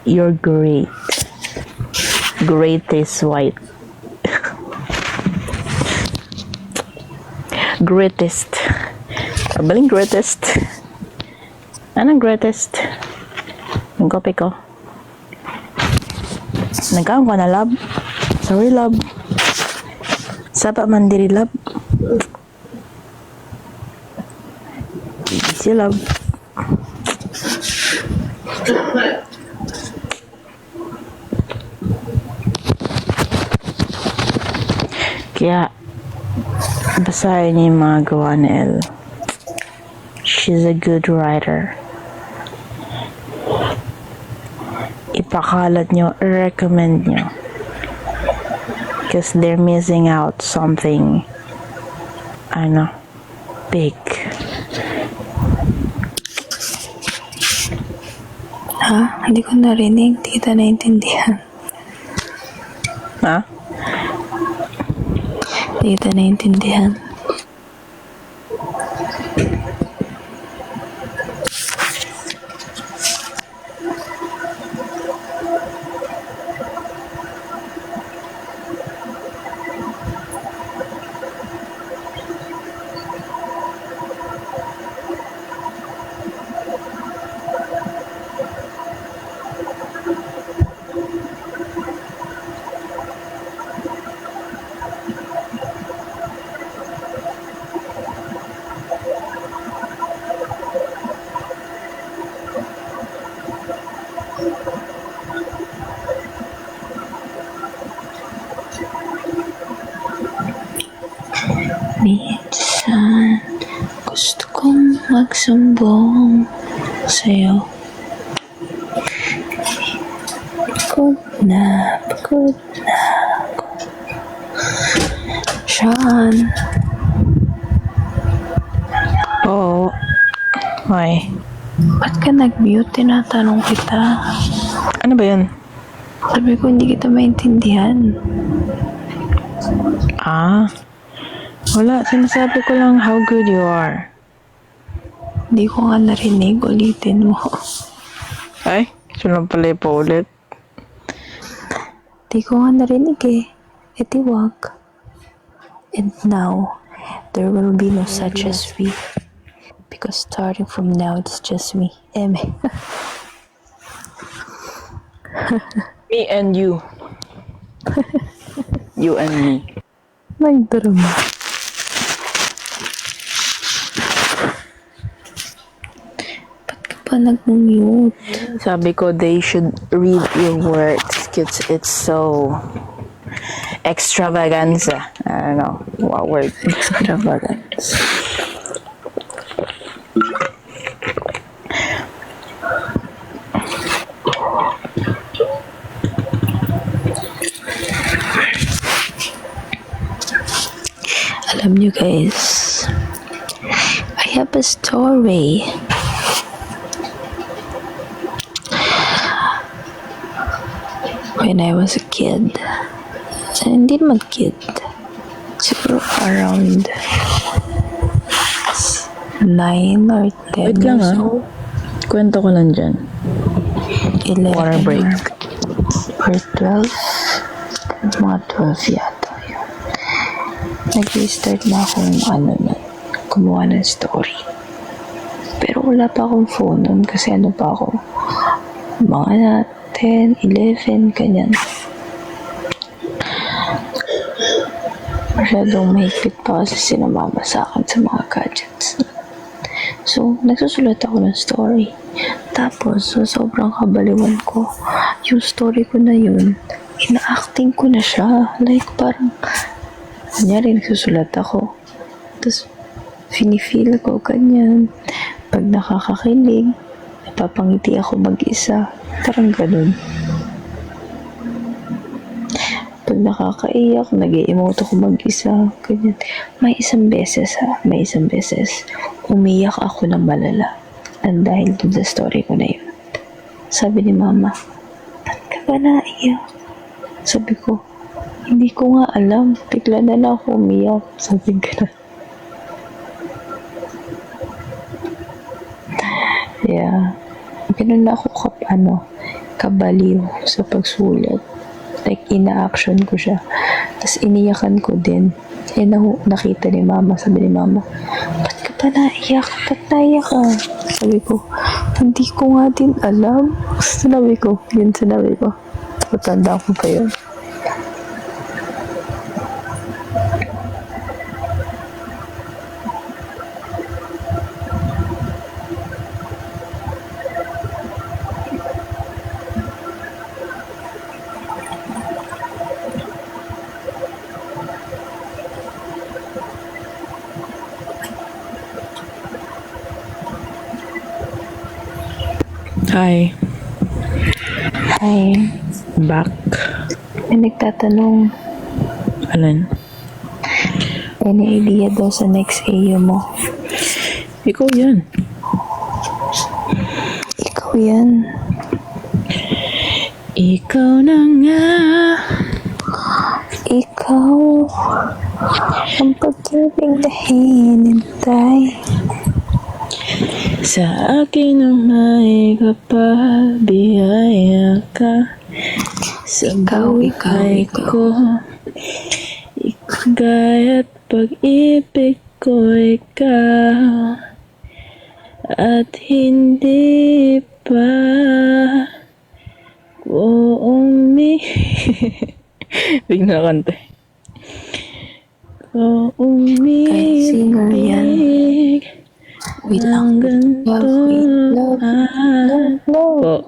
You're great. Great is white. Greatest. Baling greatest. Anong greatest? Yung kopi ko. Nagkaon ko na, love. Sorry, love. Sapa mandiri, love. Easy, love. Kaya, basahin niyo yung mga gawa ni Elle. She's a good writer. Ipakalat nyo, recommend nyo. Because they're missing out something, big. Ha? Hindi ko narinig. Hindi kita naintindihan. Ha? Hindi kita naintindihan. Minsan, gusto kong magsumbong sa'yo. Pagod na ako. Sean, Oo. Why? ba't ka nag-mute? Tinatanong kita. Ano ba yun? Sabi ko, hindi kita maintindihan. Wala. Sinasabi ko lang how good you are. Hindi ko nga narinig. Ulitin mo. Ay, gusto lang pala paulit. Hindi ko nga narinig eh. E di wag. And now, there will be no such as we. Because starting from now, it's just me. Eme. Me and you. You and me. Nagdrama. Ba't ka pa nag-mute? Sabi ko, they should read your words. It's so extravaganza. I don't know what word. Extravagance. Alam nyo guys, I have a story. When I was a kid, hindi naman kid, siguro around 9 or 10 Wait lang years ah. old. Kwento ko lang dyan. 11 Water break. or 12. Mga 12 yata yun. Nag-start na akong gumawa ng story. Pero wala pa akong phone nun kasi pa ako, mga 10, 11, ganyan. Masyadong mahigpit pa kasi sinamama sa akin sa mga gadgets. So, nagsusulat ako ng story. Tapos, so sobrang kabaliwan ko, yung story ko na yun, ina-acting ko na siya. Like, parang, kunyari, nagsusulat ako. Tapos, feel ko, ganyan. Pag nakakakilig, napapangiti ako mag-isa. Parang ganun. Pag nakakaiyak, nag-i-emote ako mag-isa. Ganyan. May isang beses, umiyak ako ng malala. And dahil dun sa story ko na yun. Sabi ni mama, ba't ka ba naiyak? Sabi ko, hindi ko nga alam. Bigla na lang ako umiyak. Sabi ko na. Yeah. Ganun na ako kabaliw sa pagsulat. Like, ina-action ko siya. Tapos, iniyakan ko din. Eh, nakita ni mama. Sabi ni mama, ba't ka pa naiyak? Ba't naiyak ka? Sabi ko, hindi ko nga din alam. Sinabi ko. Matanda ko pa yun. Hi. Hi. Back. May nagtatanong, Alan? any idea daw sa next AU mo? Ikaw yan. Ikaw yan. Ikaw na nga. Ikaw ang pag-ibig na hinintay. Sa akin ang may kapabiyaya ka. Sa buhay ko, ikaw at pag-ibig ko ikaw. At hindi pa ko bigla kanta. Ko Kahit singer yan. umibig. Wait lang. Love, wait, love, love, love. Po.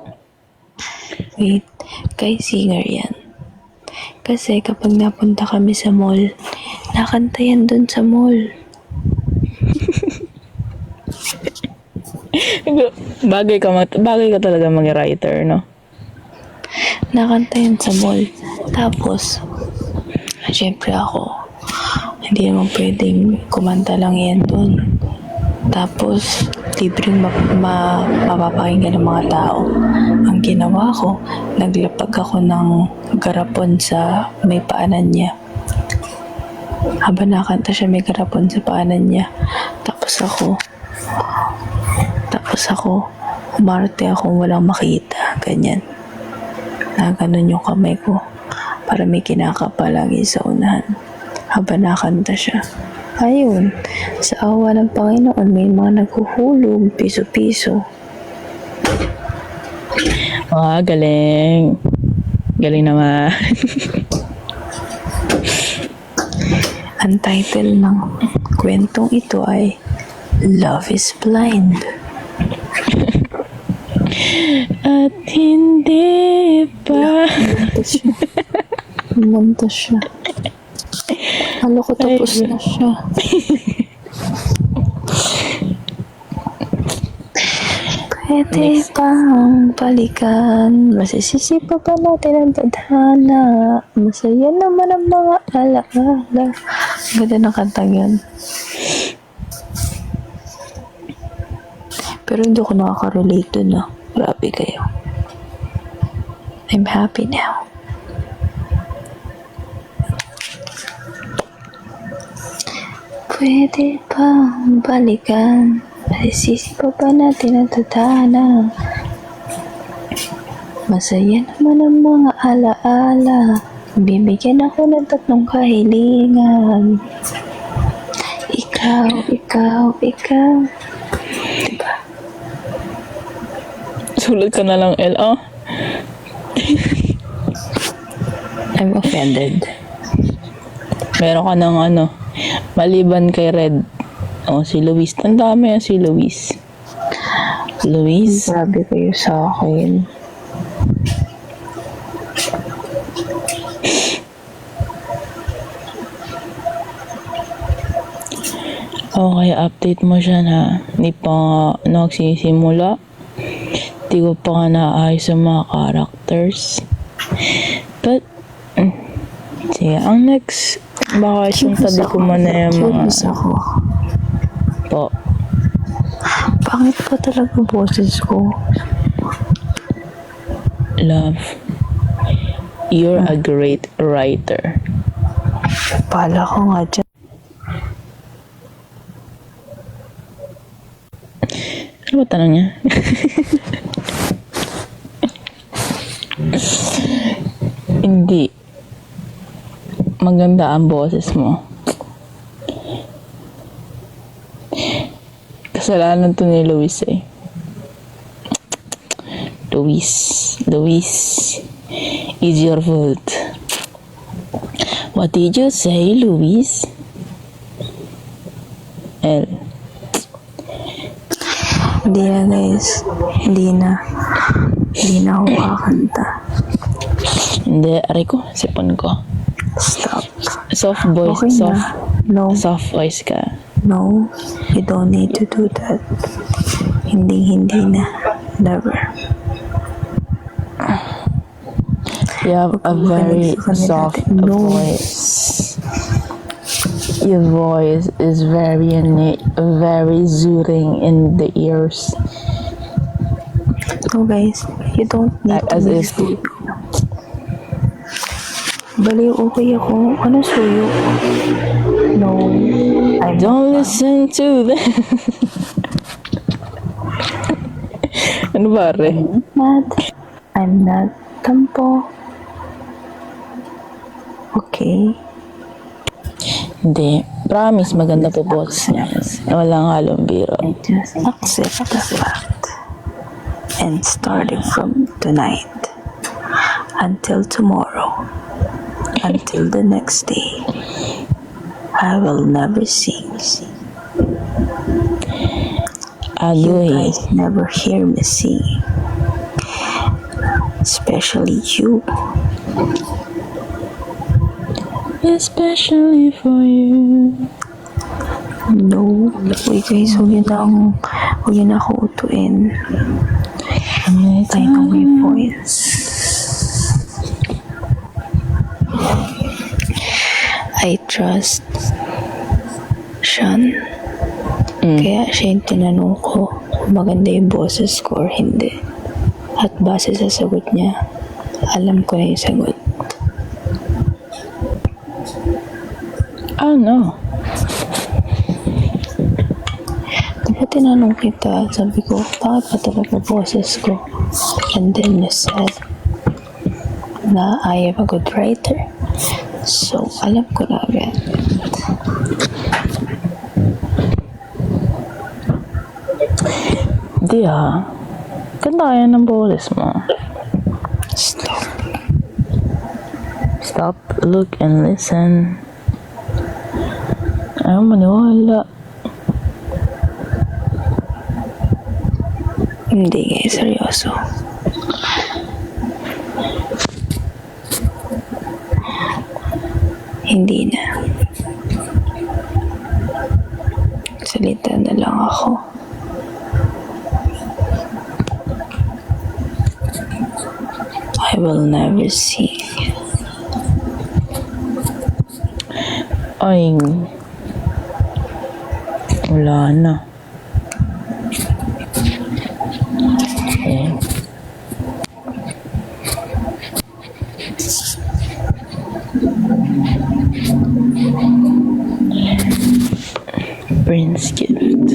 Wait. Kay singer yan. Kasi kapag napunta kami sa mall, nakanta yan dun sa mall. Bagay ka talaga mag-writer, no? Nakanta yan sa mall. Tapos, syempre ako, hindi naman pwedeng kumanta lang yan dun. Tapos, libreng mapapakinggan ng mga tao. Ang ginawa ko, naglapag ako ng garapon sa may paanan niya. Habang nakanta siya, may garapon sa paanan niya. Tapos ako, umarte akong walang makita. Ganyan. Na ganun yung kamay ko. Para may kinakapa lagi sa unahan. Habang nakanta siya. Ayun, sa awa ng Panginoon, may mga naghuhulog, piso-piso. Galing. Galing naman. Ang title ng kwentong ito ay Love is Blind. At hindi pa. Munta siya. Halo ko tapos na siya. Pwede bang balikan? Masisisi pa ba natin ang tadhana? Masaya naman ang mga alaala. Ganda ng kantang yan. Pero hindi ko nakaka-relate dun na. Grabe kayo. I'm happy now. Pwede bang balikan? Masisisi pa ba natin ang tadhana? Masaya naman ang mga alaala. Bibigyan ako ng 3 kahilingan. Ikaw. Diba? Sulat ka na lang, L. I'm offended. Meron ka ng maliban kay Red. Si Luis. Tanda mo yan si Luis. Luis? Grabe kayo sa akin. Okay, update mo siya na hindi pa nga nagsisimula. Hindi ko pa nga naayos ang mga characters. But, sige, ang next, baka isang tabi ko muna yung mga... Curious ako. Po. Pangit pa talaga boses ko. Love, you're a great writer. Pala ko nga dyan. Ano ba tanong niya? Hindi. Maganda ang boses mo. Kasalanan to ni Luis eh. Luis, it's your fault. What did you say, Luis? L. Hindi na guys. Hindi na ako kakanta. Hindi, aray ko, sipon ko. Stop. Soft voice, Okay na. No. soft voice ka. No. You don't need to do that. Hindi na. Never. You have a very soft voice. Your voice is very very soothing in the ears. No guys, you don't need Like to as be if- suyo. Baliw okay ako. Ano suyo? No. I Don't listen to them. Ano ba, Re? I'm not tampo. Okay. Hindi. Promise, maganda po boses niya. Walang halong biro. I just accept the fact. And starting from tonight until tomorrow, until the next day, I will never sing. You Agoy. guys never hear me sing. especially you. Especially for you. No. Uy guys, huwag yun na ako utuin. I know my voice. I trust Sean. Kaya siya yung tinanong ko kung maganda yung boses ko or hindi. At base sa sagot niya, alam ko na yung sagot. No. Diba tinanong kita, sabi ko, bakit pa talaga boses ko? And then you said na I am a good writer. So, alam ko na agad. Hindi Ganda kaya ng boses mo. Stop. Stop, look, and listen. Ayaw maniwala. Hindi guys, seryoso. Hindi na. Salita na lang ako. I will never sing. Ay, wala na. Prince gift.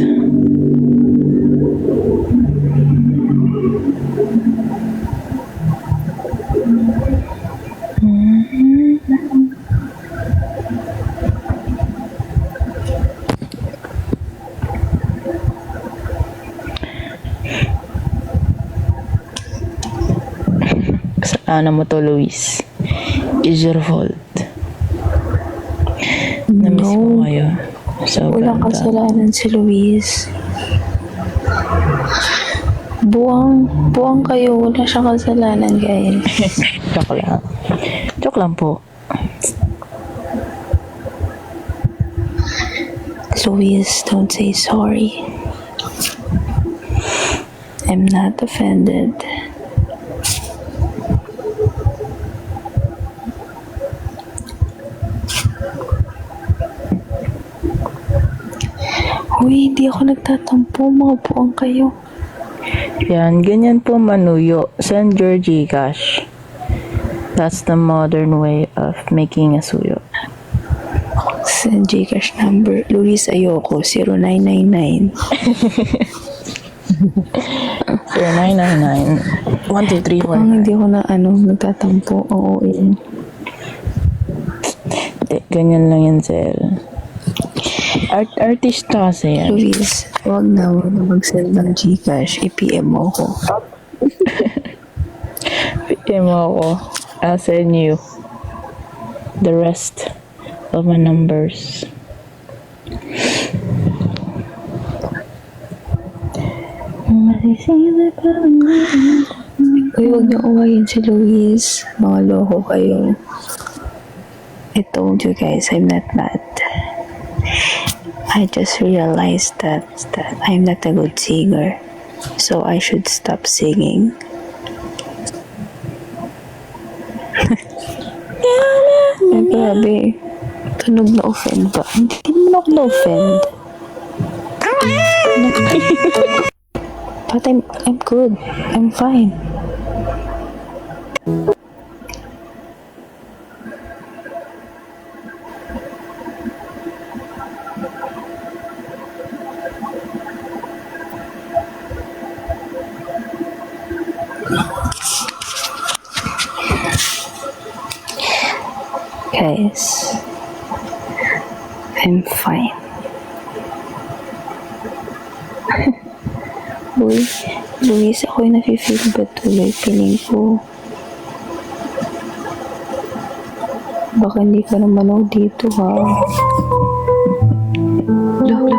Kasalanan mo to, Luis. It's your fault. Namiss mo kayo. So, Walang ganda. kasalanan si Luis. Buwang kayo. Wala siyang kasalanan, guys. Joke lang. Joke lang po. Luis, don't say sorry. I'm not offended. Uy, hindi ako nagtatampo. Mga buwang kayo. Yan, ganyan po manuyo. Send your Gcash. That's the modern way of making a suyo. Send Gcash number. Luis, ayoko. 0999. 0999 123 Ang hindi ako na nagtatampo. Oo, yun. Ganyan lang yan, sir. Artista kasi yan. Luis, huwag na mag-send ng Gcash. I-PM mo ako. PM mo ako. I'll send you the rest of my numbers. Uy, huwag niyo uwayin si Luis. Mga loko kayo. I told you guys, I'm not mad. I just realized that I'm not a good singer. So I should stop singing. Ay, grabe. Tunog na offend ba? Hindi naman ako na-offend. But I'm good. I'm fine. Guys, I'm fine. Uy, Luis, ako yung nafe-feel ba tuloy? Feeling ko. Baka hindi ka naman ako dito, ha? Lo.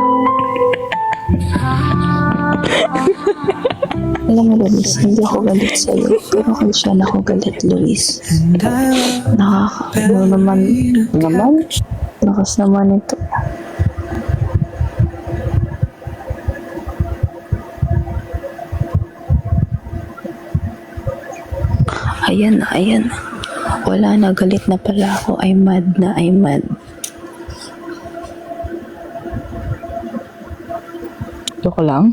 Alam mo, Luis, hindi ako galit sa'yo. Pero kay Sean ako galit, Luis. Ano naman? Lakas naman ito. Ayan. Wala na, galit na pala ako. I'm mad. Joke lang.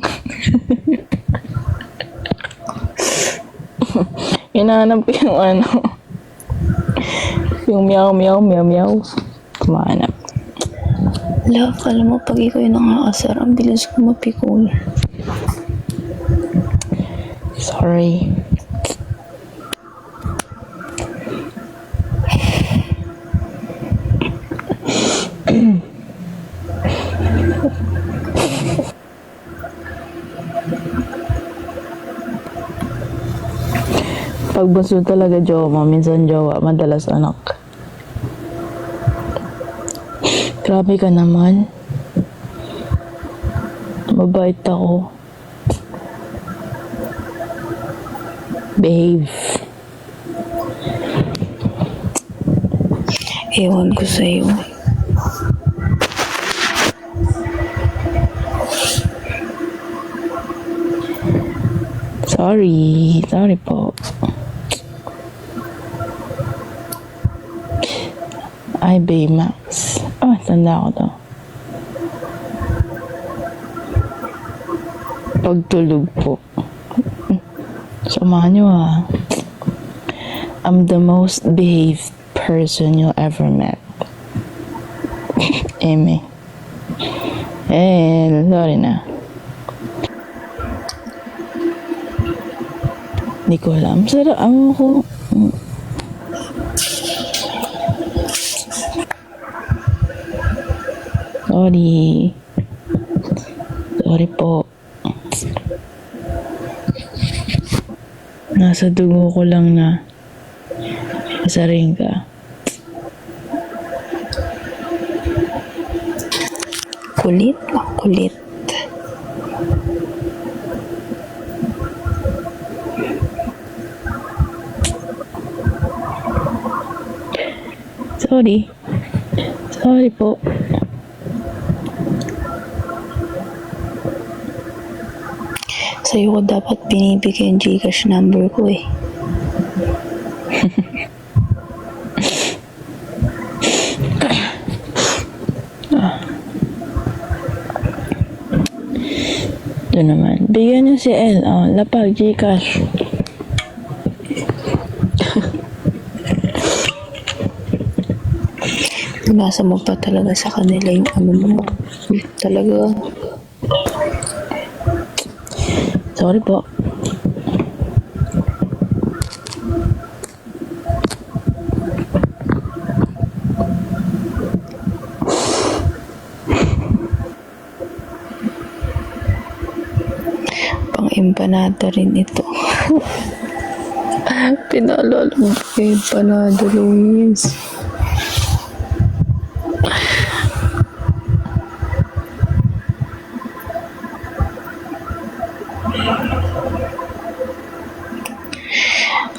Hinahanap ko yung ano. Yung meow. Kumahanap. Love, alam mo, pag ikaw yung nangaasar, ang bilis ko mapikol. Sorry. Pag bunso talaga jowa, minsan jowa, madalas anak. Grabe ka naman. Mabait ako. Behave. Ewan ko sa'yo. Sorry po. Ay, Baymax. Oh, tanda ko to. Pagtulog po. Samahan nyo ah. I'm the most behaved person you ever met. Eme. Sorry na. Hindi ko alam. Sarap ako. Sorry po. Nasa dugo ko lang na asarin ka. Kulit. Sorry po. Sa'yo ko dapat binibigay yung Gcash number ko eh. Ito naman. Bigyan niyo si El. Oh, lapag, Gcash. Nasa mo pa talaga sa kanila yung ano mo. Talaga. Sorry po. Pang-empanada rin ito. Pinaalala mo pa yung empanada, Luis.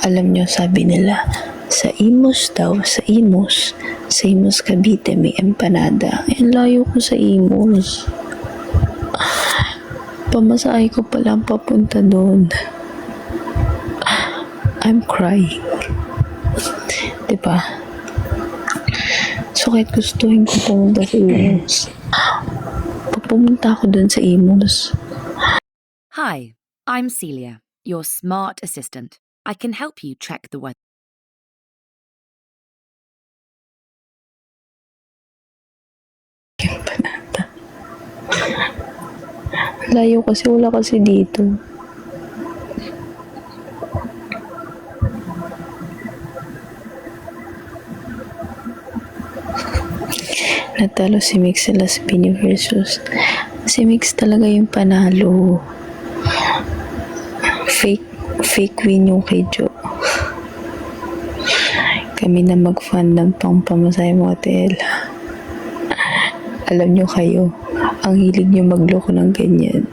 Alam nyo, sabi nila, sa Imus daw, sa Imus Cavite may empanada. Ang layo ko sa Imus. Pamasahe ko pala ang papunta doon. I'm crying. Diba? So kahit gustuhin ko pumunta sa Imus, pag pumunta ako doon sa Imus, Hi, I'm Celia, your smart assistant. I can help you check the weather. empanada. Layo kasi, wala kasi dito. Natalo si Mix sa Las Universus. Si Mix talaga yung panalo. Fake win yung kay Joe. Kami na mag-fund ng pang-pamasay motel. Alam nyo kayo, ang hilig nyo magloko ng ganyan.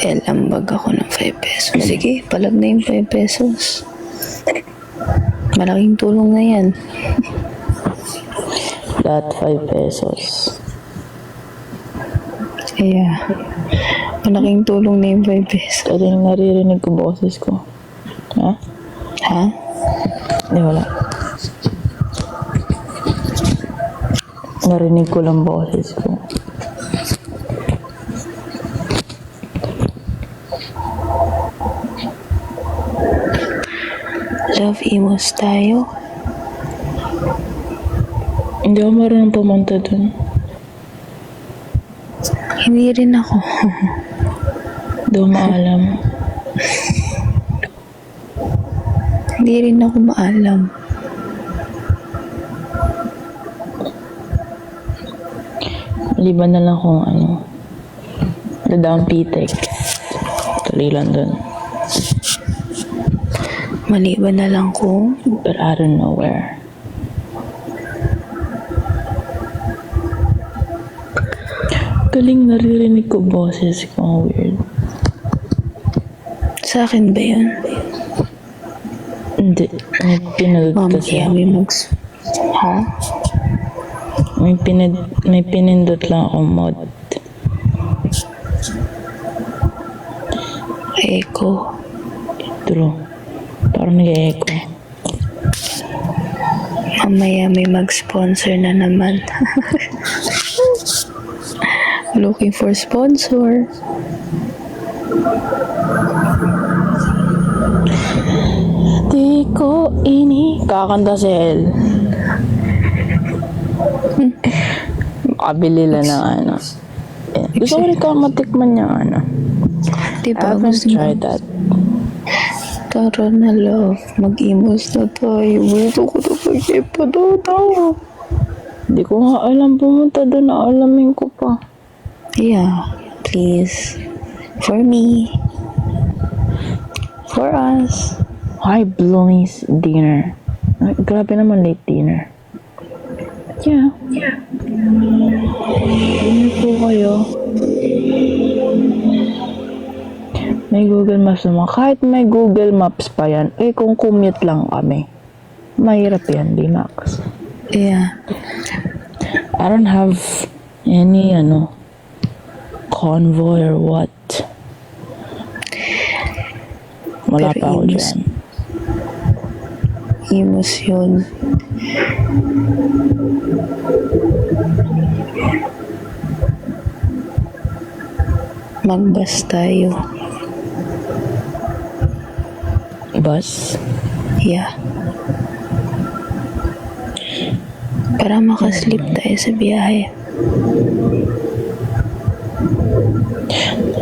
Ambag ako ng 5 pesos. Sige, palag na yung 5 pesos. Malaking tulong na yan. Lahat 5 pesos. Kaya, malaking tulong na yung 5 pesos. Ito yung naririnig ko boses ko. Ha? Ha? Hindi, wala. Narinig ko lang boses ko. Love Imos tayo. Hindi ako marunong pumunta dun. Hindi rin ako. Hindi ako maalam. Hindi rin ako maalam. Maliban na lang kung ano. Dadaan Pitek. Tuloy lang dun. Maliban na lang kung But I don't know where. Galing naririnig ko boses ko. Ang weird. sa akin ba yun? Hindi. May pinindot kasi. Mamaya may Ha? May pinindot lang akong mod. Echo. True. Parang nag-echo. Mamaya may mag-sponsor na naman. Looking for sponsor. Di ko ini. Kakanta si El. Makabili lang ng ano. Gusto ko rin ka matikman niya ano. I Diba? haven't Gusto mo tried that. tara na love. Mag-imos na tayo. Gusto ko na mag-ipa tayo. Hindi ko nga alam pumunta doon. Alamin ko pa. Yeah. Please. For me. For us. Hi, Bloomy's dinner. Ay, grabe naman late dinner. Yeah. Dinner po kayo. May Google Maps naman. Kahit may Google Maps pa yan, kung commute lang kami, mahirap yan, di Max. Yeah. I don't have any, convoy or what. Wala Pero pa ako imos. dyan. Imos yun. Magbas tayo. Bus? Yeah. Para makasleep tayo sa biyahe.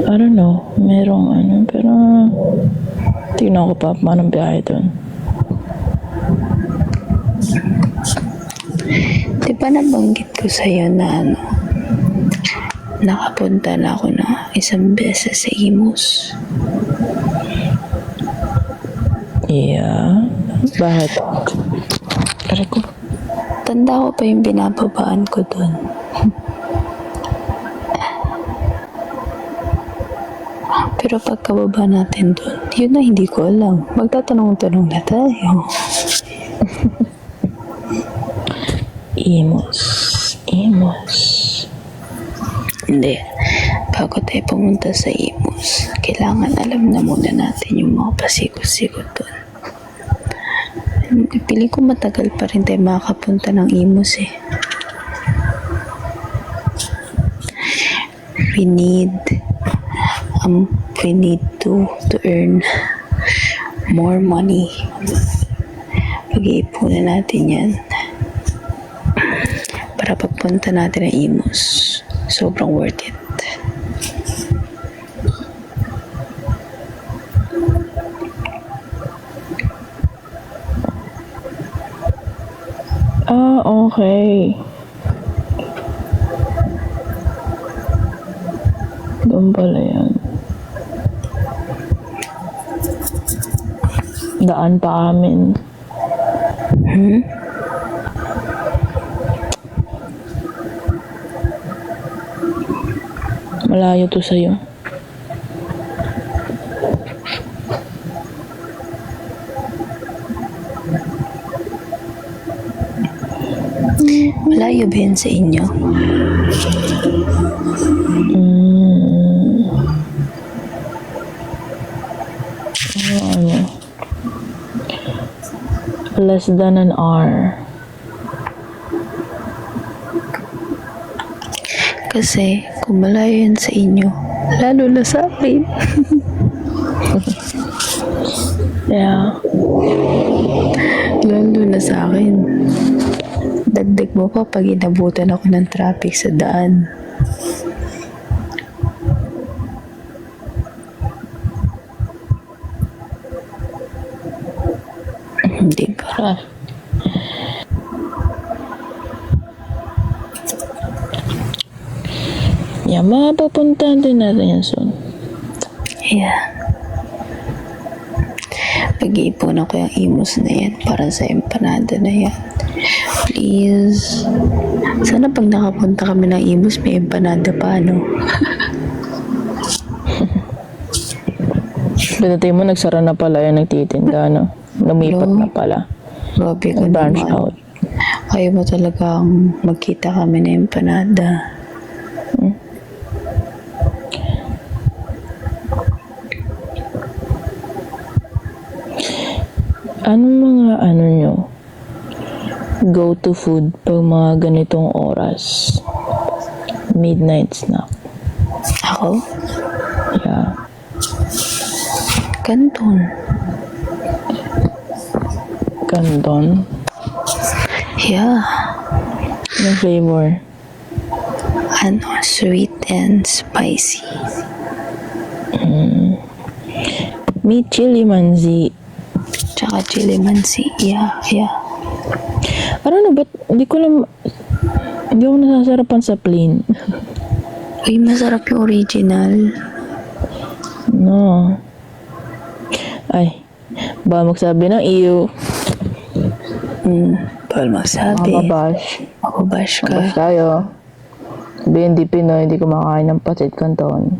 I don't know. Merong pero tingnan ko pa paano biyahe doon. Di ba nabanggit ko sa'yo na nakapunta na ako na isang beses sa Imus. Yeah. Bakit? Aray ko. Tanda ko pa yung binababaan ko dun. Pero pagkababa natin dun, yun na hindi ko alam. Magtatanong-tanong na tayo. Imos. Hindi. Bago tayo pumunta sa Imus, kailangan alam na muna natin yung mga pasikot-sikot dun. Piling ko matagal pa rin tayo makakapunta ng Imus eh. We need to earn more money. Pag-iipunan natin yan para pagpunta natin ng Imus, sobrang worth it. Okay. Doon pala yan. Daan pa amin. Malayo to sa'yo. Malayo ba yan sa inyo? Ano? Less than an hour. Kasi kung malayo yan sa inyo, lalo na sa akin. Yeah. Lalo na sa akin. Dagdag mo pa pag inabutan ako ng traffic sa daan. Hindi ba? Ah. Yeah, mapapuntahan din natin yan soon. Yeah. Pag-iipunan ko yung imos na yan para sa empanada na yan. Please. Sana pag nakapunta kami ng imos, may empanada pa, no? Pinatay mo, nagsara na pala yung nagtitinda, no? Lumipat na pala. Grabe ka Branch naman. out. Ayaw mo talagang magkita kami ng empanada. Anong mga nyo? Go to food pag mga ganitong oras? Midnight snack. Ako? Yeah. Kanton. Canton. Yeah. Anong flavor? Ano, sweet and spicy. May chili manzi. Tsaka chili mansi. Yeah, yeah. Ano ba't hindi ako nasasarapan sa plain. Uy, masarap yung original. No. Ay, ba magsabi ng iyo. Bawal magsabi. Mababash. Mababash ka. Mababash tayo. Sabi, hindi Pinoy, hindi kumakain ng pasit canton.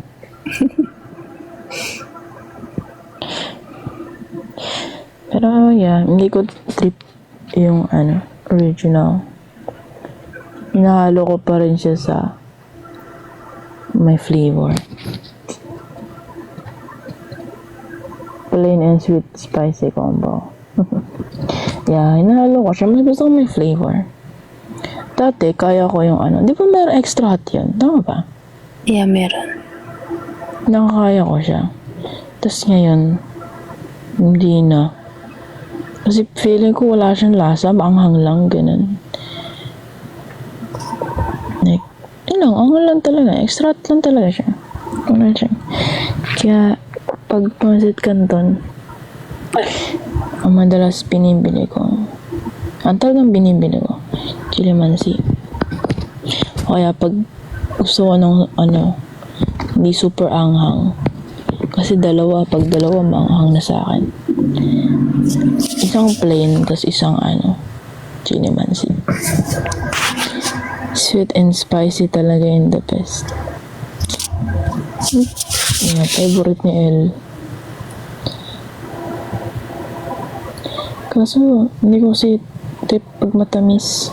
Pero yeah, hindi ko trip yung original. Hinahalo ko pa rin siya sa may flavor. Plain and sweet spicy combo. Yeah, hinahalo ko siya. Mas gusto ko may flavor. Dati, kaya ko yung di ba meron extra hot yun? Tama ba? Yeah, meron. Nakakaya ko siya. Tapos ngayon, hindi na. Kasi feeling ko wala siyang lasa, maanghang lang, ganun. Like, anghang lang talaga. Extra hot lang talaga siya. Wala siya. Kaya, pag pancit canton, ang madalas binibili ko, ang talagang binibili ko, chili mansi. O kaya pag gusto ko ng hindi super anghang. Kasi pag dalawa maanghang na sa akin. Isang plain, tas isang chili mansi. Sweet and spicy talaga yung the best. Yeah, favorite ni El. Kaso, hindi ko kasi tip pag matamis.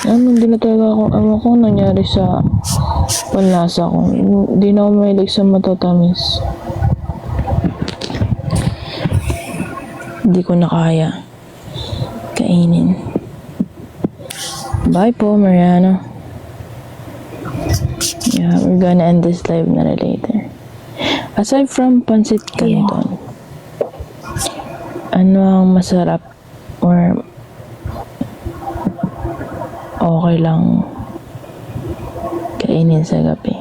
Hindi na talaga ako, ewan ko nangyari sa panlasa ko. Hindi na ako mahilig sa matatamis. Hindi ko na kaya kainin. Bye po, Mariano. Yeah, we're gonna end this live na later. Aside from pancit canton, ano ang masarap or okay lang kainin sa gabi?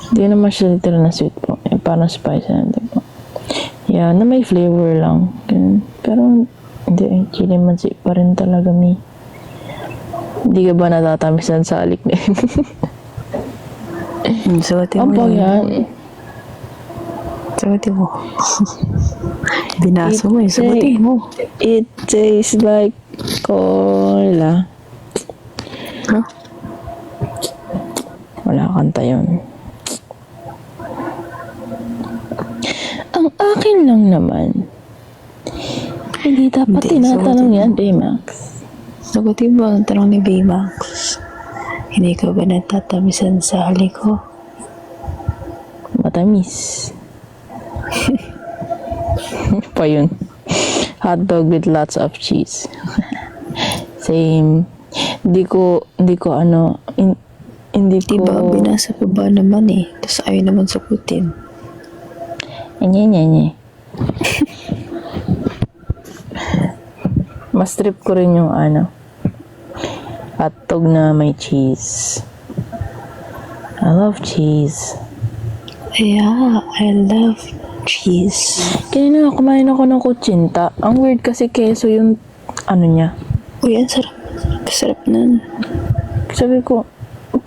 Hindi naman siya literal na sweet po. Parang spicy na din po. Yeah, na may flavor lang. Ganun. Pero hindi, chili mansi pa rin talaga may. Hindi ka ba natatamisan sa alik na yun? Suotin mo Ampang yun. yan. Suotin mo. Binaso mo eh. Suotin mo. It tastes like cola. Huh? Wala kanta yun. Ang Akin lang naman. Hindi dapat Hindi, tinatanong sagutin yan, mo. Baymax. Sagutin mo ang tanong ni Baymax. Hindi ka ba natatamisan sa halik ko? Matamis. Pa yun. Hotdog with lots of cheese. Same. Hindi ko hindi ko. Diba, binasa ko ba naman eh. Tapos ayaw naman sagutin. Nye. Mas trip ko rin yung hotdog na may cheese. I love cheese. Yeah, I love cheese. Kanina kumain ako ng kutsinta. Ang weird kasi keso yung niya. Uy, ang sarap. Sarap nun. Sabi ko,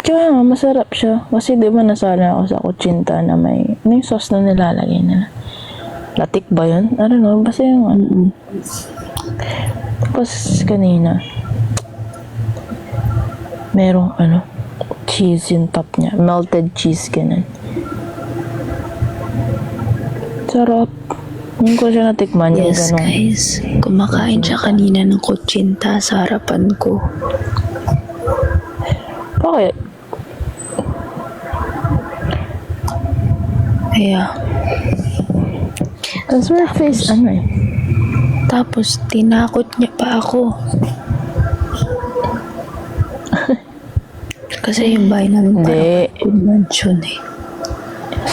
kaya nga masarap siya. Kasi di ba nasala ako sa kutsinta na may sauce na nilalagay nila. Latik ba yun? I don't know. Basta yung Tapos kanina, merong cheese yung top niya. Melted cheese, ganun. Sarap. Yung ko siya natikman, yung Yes, ganun. guys. Kumakain siya kanina ng kutsinta sa harapan ko. Bakit? Kaya, Tapos my face, tapos tinakot niya pa ako. Kasi yung bahay namin Hindi. parang mansion eh.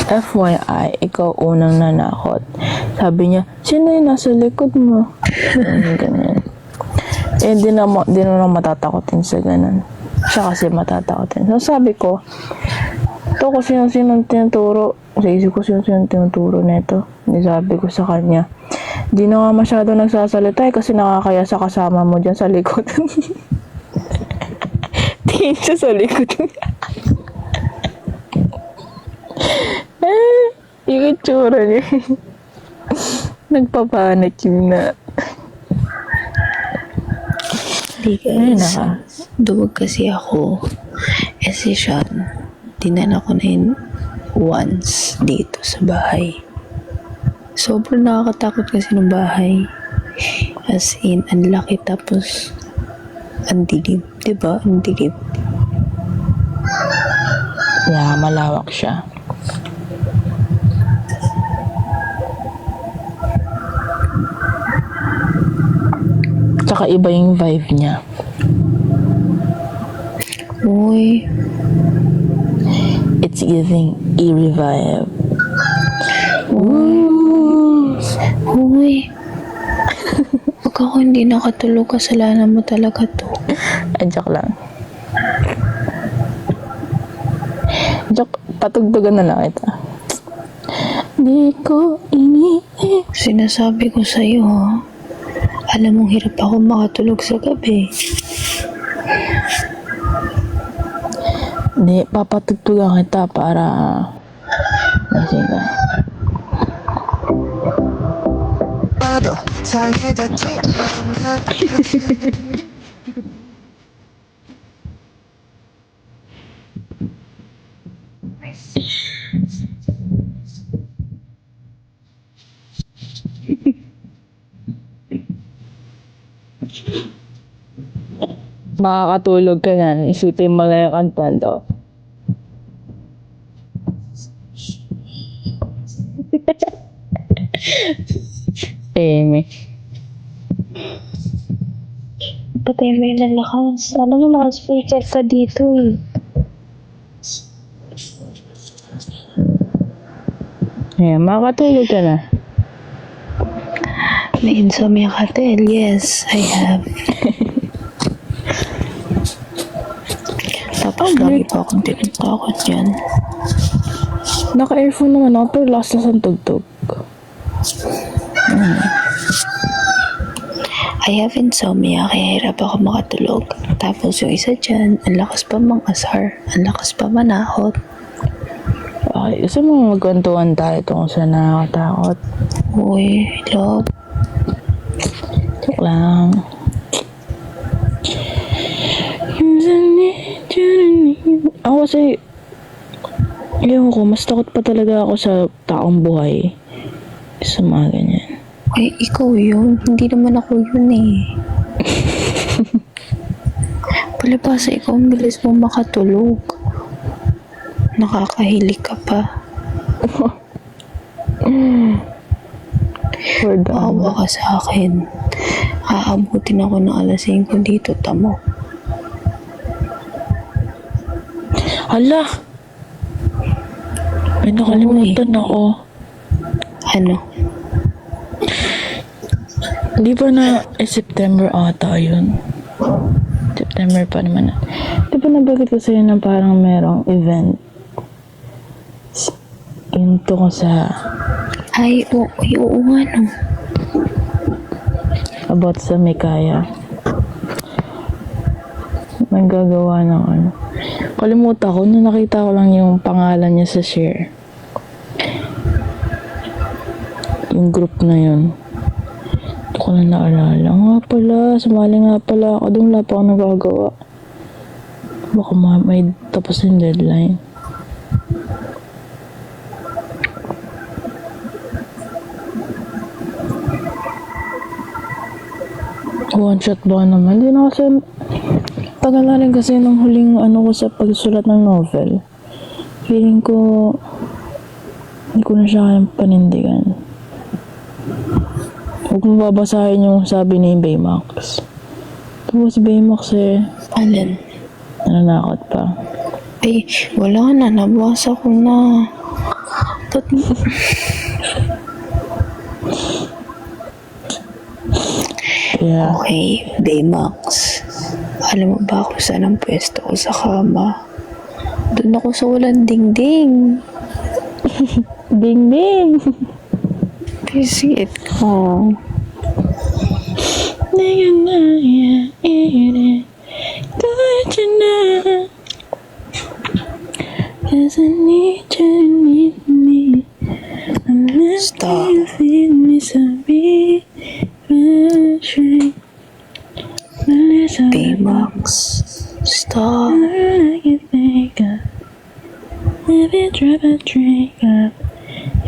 FYI, ikaw unang nanakot. Sabi niya, sino yung nasa likod mo? Ganyan. Di na matatakotin sa ganun. Siya kasi matatakotin. So sabi ko, ito ko sino-sino tinuturo. Sa isip ko sino-sino tinuturo nito. Di sabi ko sa kanya, di na nga masyado nagsasalita kasi nakakaya sa kasama mo dyan sa likod. Tingin siya sa likod niya. Yung itsura niya. Nagpapanik yun na. Hindi guys, duwag kasi ako. Kasi siya, dinala ko na yun once dito sa bahay. Sobrang nakakatakot kasi ng bahay. As in, ang laki tapos ang dilim. Diba? Ang dilim. Yeah, malawak siya. Tsaka iba yung vibe niya. Uy, It's giving eerie vibe. uy. Pag ako hindi nakatulog, kasalanan mo talaga to. Ay, joke lang. Joke, patugtugan na lang ito. Di ko iniisip. Sinasabi ko sa'yo, ha? Alam mong hirap ako makatulog sa gabi. Di, papatugtugan kita para nasing ka. Makakatulog ka na, isutin mo na yung kantando. Amy. Patay mo yung lalakas. Alam mo, naka-speaker ka dito eh. Ayan, makakatulog ka na. May insomnia ka, Tel. Yes, I have. Tapos lagi pa akong tinatakot yan. Naka-earphone naman ako, pero last na sa tugtog. I have insomnia, kaya hirap ako makatulog. Tapos yung isa dyan, ang lakas pa mang-asar. Ang lakas pa manahot. Okay, gusto mo magkwentuhan tayo tungkol sa nakakatakot? Uy, love. Joke lang. Ako kasi, ewan ko, mas takot pa talaga ako sa taong buhay Sa mga ganyan. Eh, ikaw yun. Hindi naman ako yun eh. Palibasa, ikaw ang bilis mo makatulog. Nakakahilig ka pa. For the Maawa ka sa akin. Aabutin ako ng alas 5 dito, tamo. Hala! May nakalimutan ako. Ano? Di ba na September ata yun? September pa naman. Di ba nabagit ko sa'yo na parang merong event? Into ko sa Ay, oo nga no. about sa Mikaya. May gagawa ng ano. Kalimutan ko, nung nakita ko lang yung pangalan niya sa share. Yung group na yun. Ito ko na naalala. Nga pala, sumali nga pala ako. Doon wala pa ako nagagawa. Baka may tapos yung deadline. One shot ba naman? Hindi na kasi tagal na rin kasi nung huling ano ko sa pagsulat ng novel. Feeling ko hindi ko na siya kayang panindigan. Huwag mo babasahin yung sabi ni Baymax. Tapos si Baymax Alin? nananakot pa. Ay, wala na. Nabasa ko na. Kaya, Okay, Baymax. Alam mo ba kung saan ang pwesto ko sa kama? Doon ako sa walang dingding. ding ding! Pisit ko. Cause I need you, need me. I'm not Stop. feeling me, sorry. Baymax. Stop. I can think of if you drop a drink up,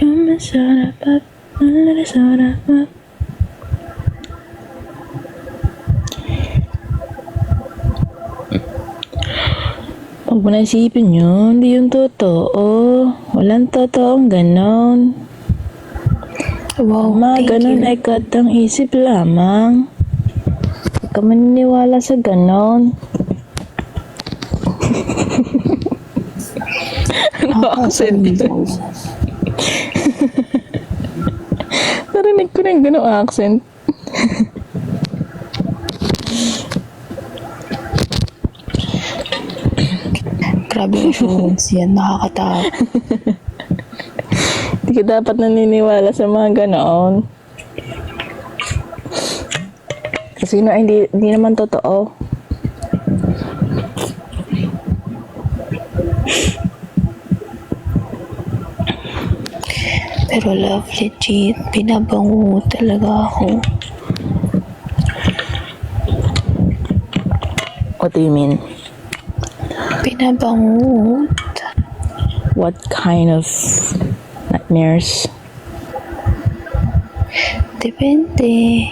you're my soda pop, a little soda pop. Huwag mo na isipin yun, hindi yun totoo. Walang totoong ganon. Wow, Mga thank ganon you. ay katang isip lamang. Huwag ka maniniwala sa ganon. Ano accent? Narinig ko na yung ganong accent. Grabe yung assurance yan. Nakakatakot. Hindi ka dapat naniniwala sa mga ganoon. Kasi hindi naman totoo. Pero love, legit. Binabango talaga ako. What do you mean? Binabango. What kind of nightmares? Depende.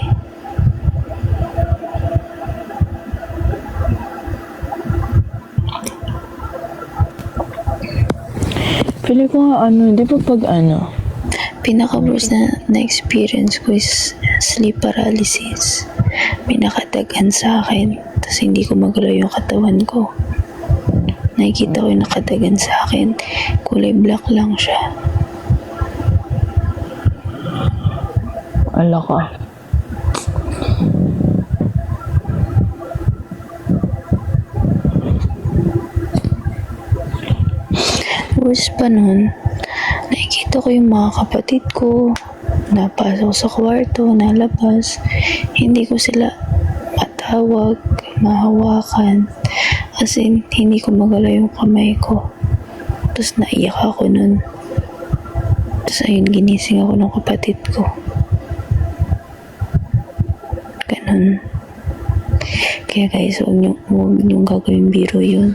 Feeling ko nga di ba pag Pinaka-worst na experience ko is sleep paralysis. May nakatagan sa akin. Tapos hindi ko magalaw yung katawan ko. Nakikita ko yung nakatagan sa akin. Kulay black lang siya. ala ka. Worst pa nun, nakikita ko yung mga kapatid ko, napasok sa kwarto, nalabas, hindi ko sila matawag, mahawakan, as in, hindi ko magalaw yung kamay ko. Tapos naiyak ako nun. Tapos ayun, ginising ako ng kapatid ko. Ganun. Kaya guys, huwag niyong gagawin biro yun.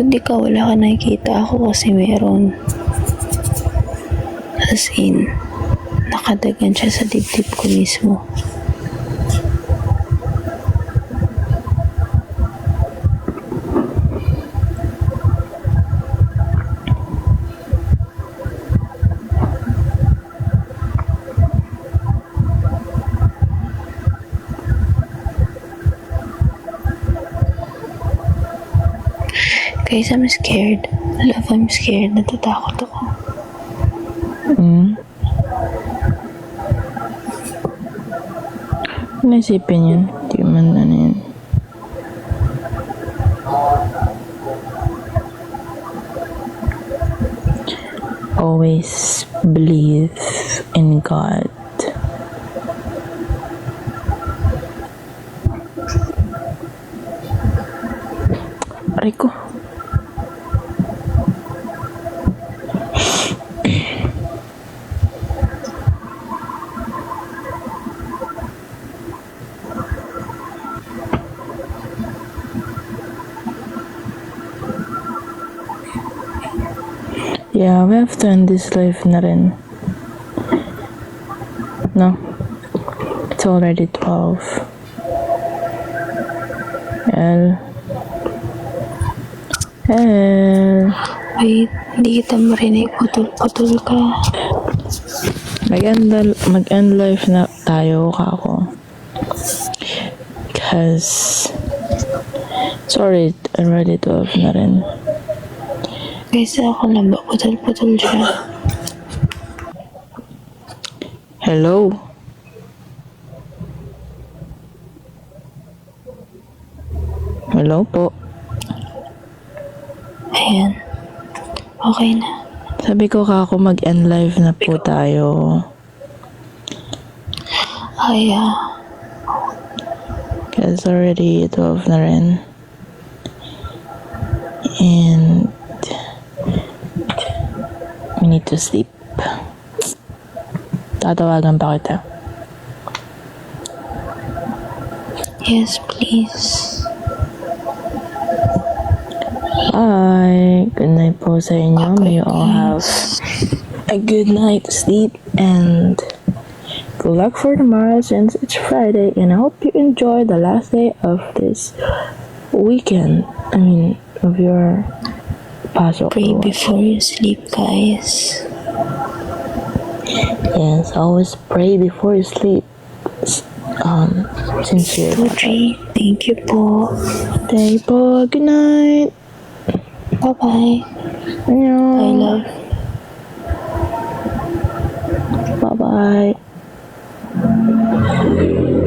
Kundi ka, wala ka nakikita. Ako kasi meron. As in, nakadagan siya sa dibdib ko mismo. Guys, I'm scared. Love, I'm scared. Natatakot ako. Naisipin yun. Di man ano yun. Always believe in God. Aray ko. Yeah, we have to end this life na rin. No? It's already 12. El. Wait, hindi kita marinig. Putol-putol ka. Mag-end life na tayo, kako. Because it's already 12 na rin. Guys, ako lang ba? Putol-putol siya. Hello? Hello po. Ayan. Okay na. Sabi ko kako mag-end life na po tayo. Ay, Because already 12 na rin. And we need to sleep. Tatawagan pa kita. yes, please. Bye. Good night po sa inyo. May you all have a good night sleep and good luck for tomorrow since it's Friday, and I hope you enjoy the last day of this weekend. Of your Pasok. Pray before you sleep, guys. Yes, always pray before you sleep. Sincere. Audrey, thank you po. Thank you po. Good night. Bye-bye. Annyeong. I love